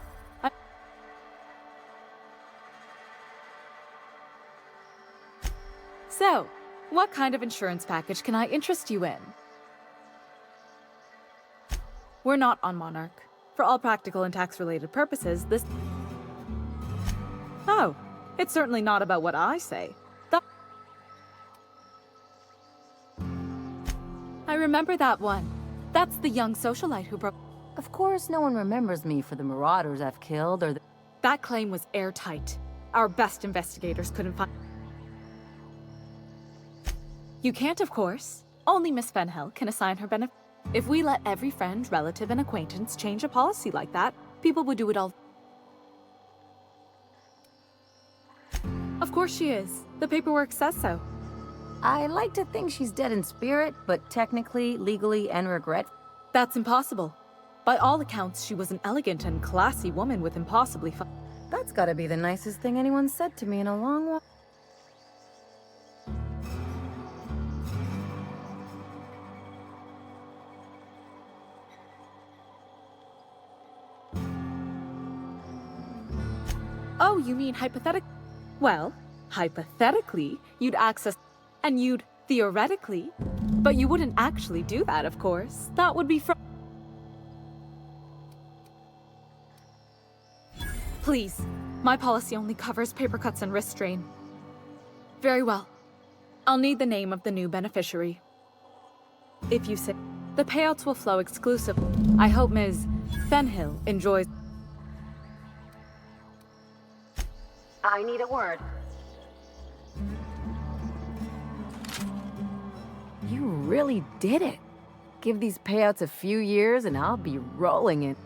So, what kind of insurance package can I interest you in? We're not on Monarch. For all practical and tax-related purposes, this... Oh, it's certainly not about what I say. I remember that one. That's the young socialite who broke... Of course no one remembers me for the marauders I've killed or the... That claim was airtight. Our best investigators couldn't find... You can't, of course. Only Miss Fenhill can assign her benefit. If we let every friend, relative, and acquaintance change a policy like that, people would do it all... Of course she is. The paperwork says so. I like to think she's dead in spirit, but technically, legally, and regret. That's impossible. By all accounts, she was an elegant and classy woman with impossibly fun... That's gotta be the nicest thing anyone said to me in a long while. Oh, you mean hypothetic... Well, hypothetically, you'd access... And you'd theoretically... But you wouldn't actually do that, of course. That would be from... Please. My policy only covers paper cuts and wrist strain. Very well. I'll need the name of the new beneficiary. If you say... The payouts will flow exclusively. I hope Ms. Fenhill enjoys... I need a word. You really did it. Give these payouts a few years and I'll be rolling it.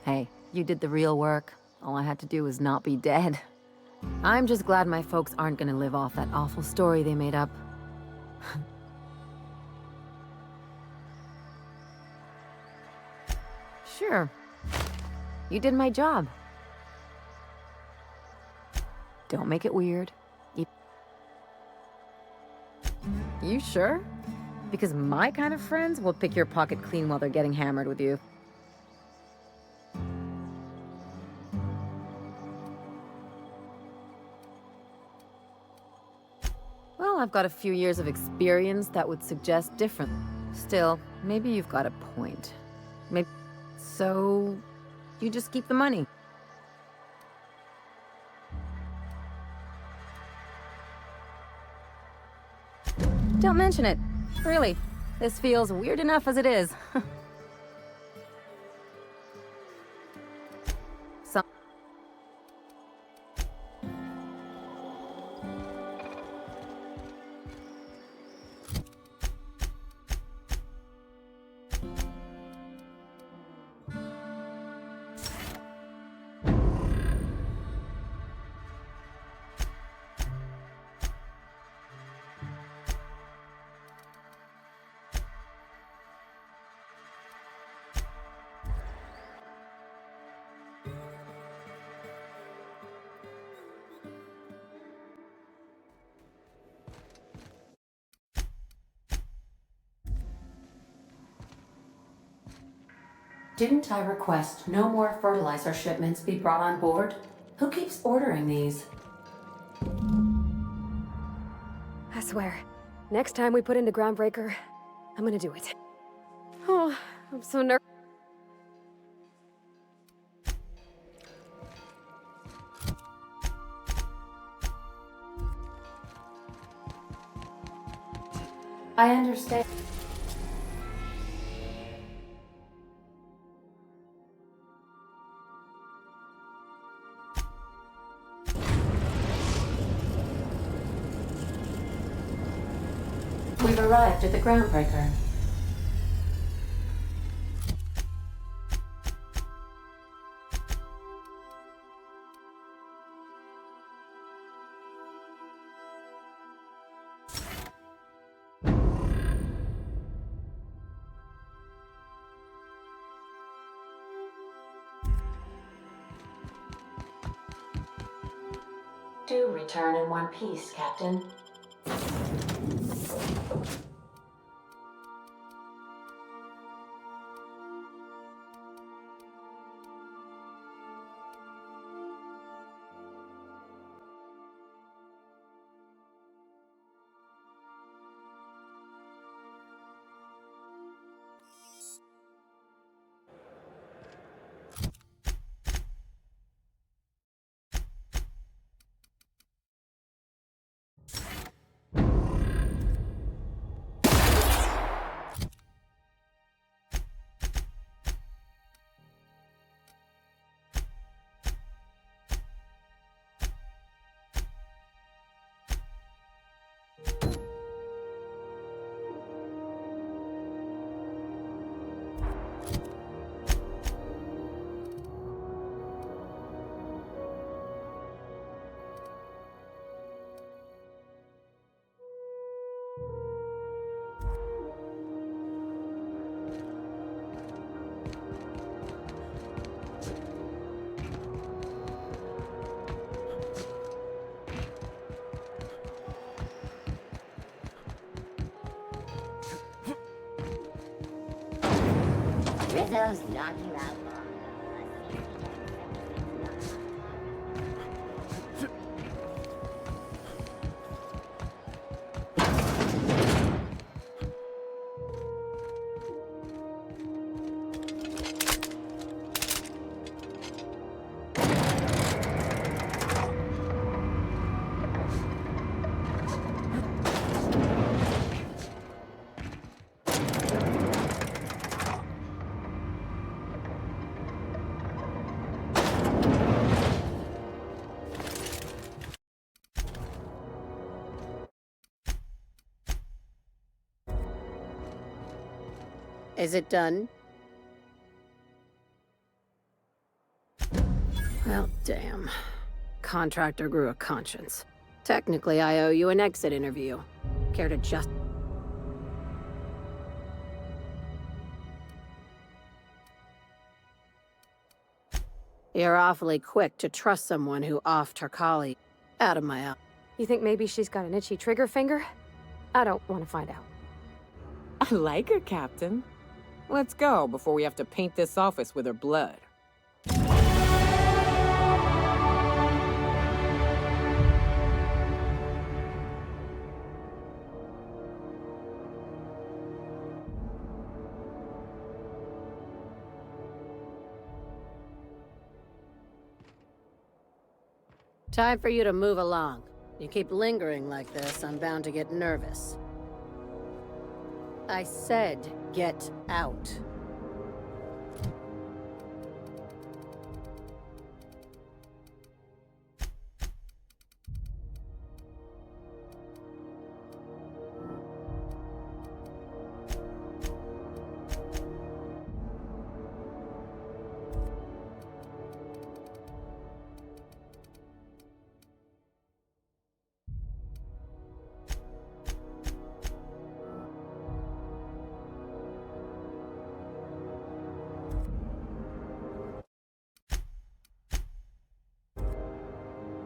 Hey, you did the real work. All I had to do was not be dead. I'm just glad my folks aren't gonna live off that awful story they made up. Sure. You did my job. Don't make it weird. You sure? Because my kind of friends will pick your pocket clean while they're getting hammered with you. Well, I've got a few years of experience that would suggest different. Still, maybe you've got a point. Maybe... So... you just keep the money. Don't mention it. Really. This feels weird enough as it is. Some... Didn't I request no more fertilizer shipments be brought on board? Who keeps ordering these? I swear, next time we put into Groundbreaker, I'm gonna do it. Oh, I'm so nervous. I understand. We've arrived at the groundbreaker. Do return in one piece, Captain. Rizzo's knock you out. Is it done? Well, damn. Contractor grew a conscience. Technically, I owe you an exit interview. Care to just... You're awfully quick to trust someone who offed her colleague. Out of my eye. You think maybe she's got an itchy trigger finger? I don't want to find out. I like her, Captain. Let's go before we have to paint this office with her blood. Time for you to move along. You keep lingering like this, I'm bound to get nervous. I said, get out.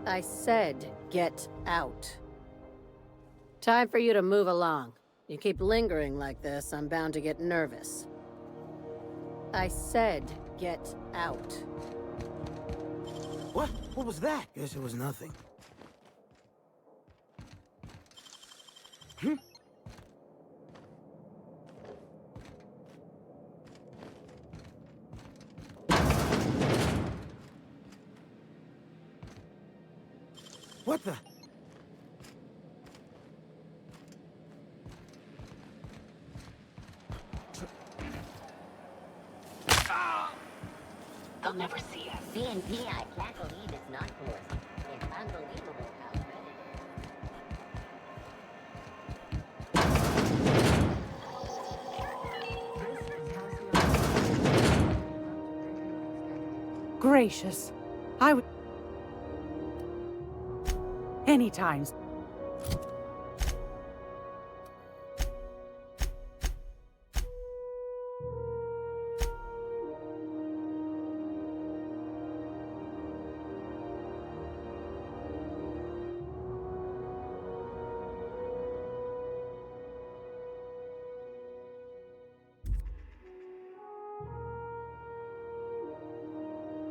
I said, get out. Time for you to move along. You keep lingering like this, I'm bound to get nervous. I said, get out. What? What was that? Guess it was nothing. What the? They'll never see us. B&B, I can't believe it's not forced. It's unbelievable how good Gracious. I would... Anytime.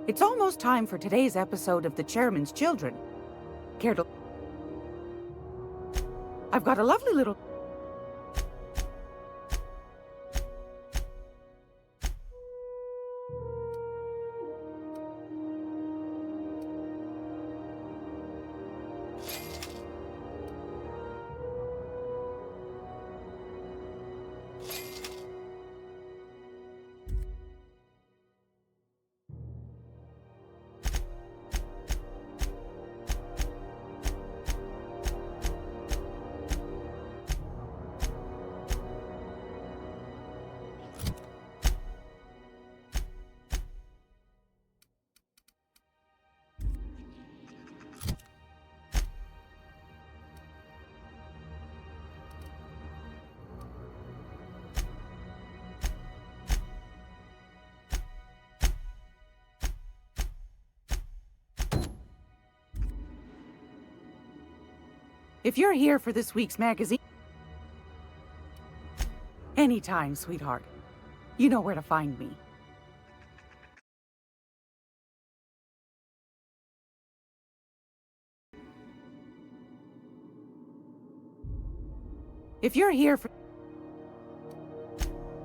It's almost time for today's episode of The Chairman's Children. Care to... I've got a lovely little... If you're here for this week's magazine... Anytime, sweetheart. You know where to find me. If you're here for...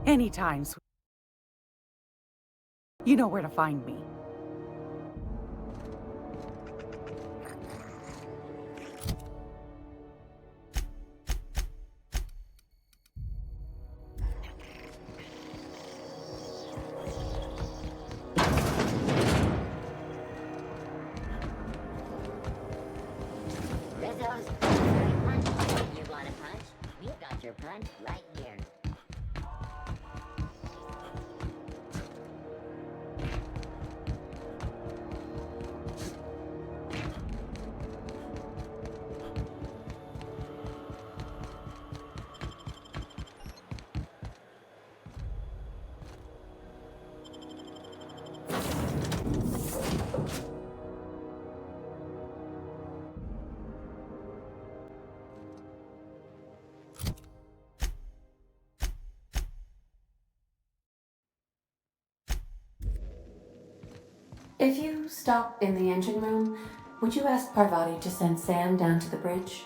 Anytime, you know where to find me. You want a punch? We've got your punch right here. If you stop in the engine room, would you ask Parvati to send Sam down to the bridge?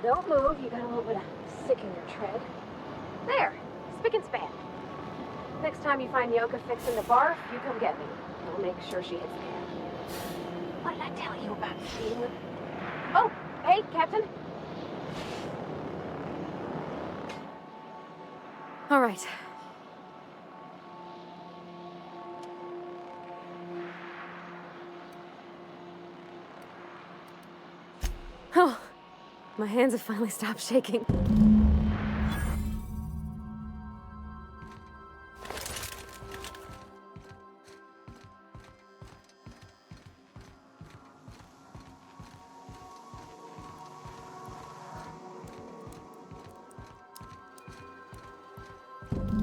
Don't move, you got a little bit of sick in your tread. There, spick and span. Next time you find Yoka fixing the barf, you come get me. I'll make sure she hits the pan. What did I tell you about stealing? Oh, hey, Captain. All right. Oh, my hands have finally stopped shaking.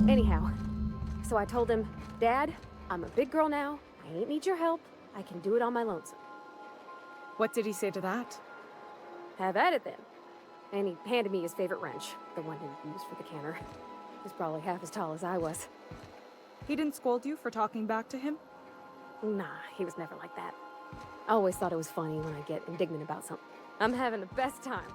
Anyhow, so I told him, Dad, I'm a big girl now. I ain't need your help. I can do it on my lonesome. What did he say to that? Have at it then. And he handed me his favorite wrench, the one he used for the canner. He's probably half as tall as I was. He didn't scold you for talking back to him? Nah, he was never like that. I always thought it was funny when I get indignant about something. I'm having the best time.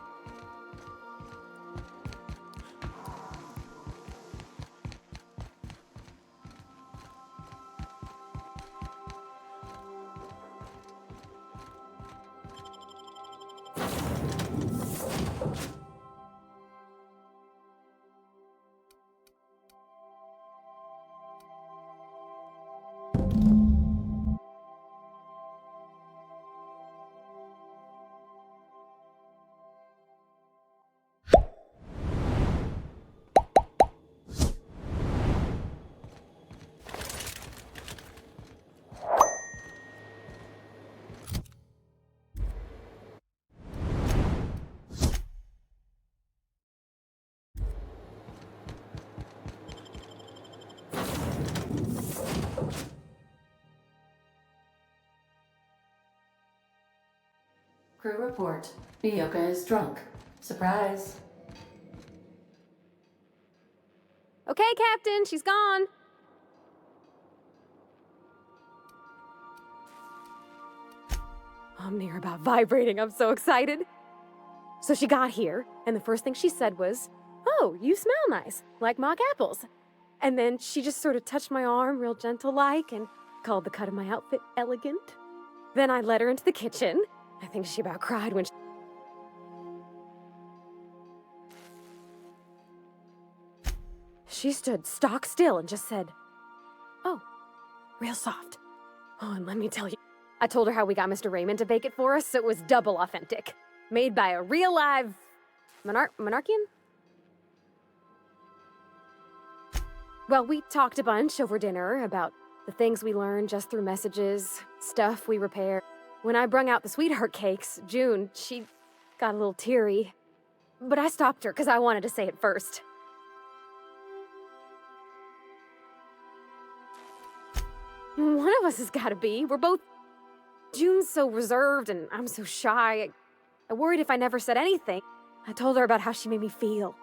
Crew report. Yoka is drunk. Surprise. Okay, Captain, she's gone. I'm near about vibrating. I'm so excited. So she got here, and the first thing she said was, "Oh, you smell nice, like mock apples." And then she just sort of touched my arm real gentle-like and called the cut of my outfit elegant. Then I led her into the kitchen. I think she about cried when she stood stock still and just said, "Oh, real soft." Oh, and let me tell you, I told her how we got Mr. Raymond to bake it for us, so it was double authentic. Made by a real live monarchian? Well, we talked a bunch over dinner about the things we learned just through messages, stuff we repair. When I brung out the sweetheart cakes, June, she got a little teary. But I stopped her because I wanted to say it first. One of us has got to be. We're both... June's so reserved and I'm so shy. I worried if I never said anything. I told her about how she made me feel.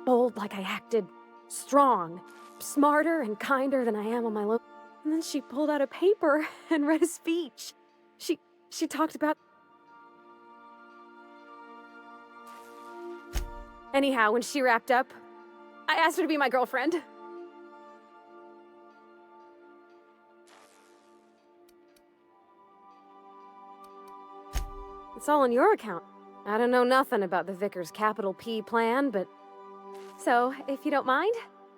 Bold like I acted. Strong. Smarter and kinder than I am on my own. And then she pulled out a paper and read a speech. She talked about... Anyhow, when she wrapped up, I asked her to be my girlfriend. It's all on your account. I don't know nothing about the Vicar's capital P plan, but... So, if you don't mind,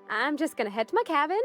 I'm just gonna head to my cabin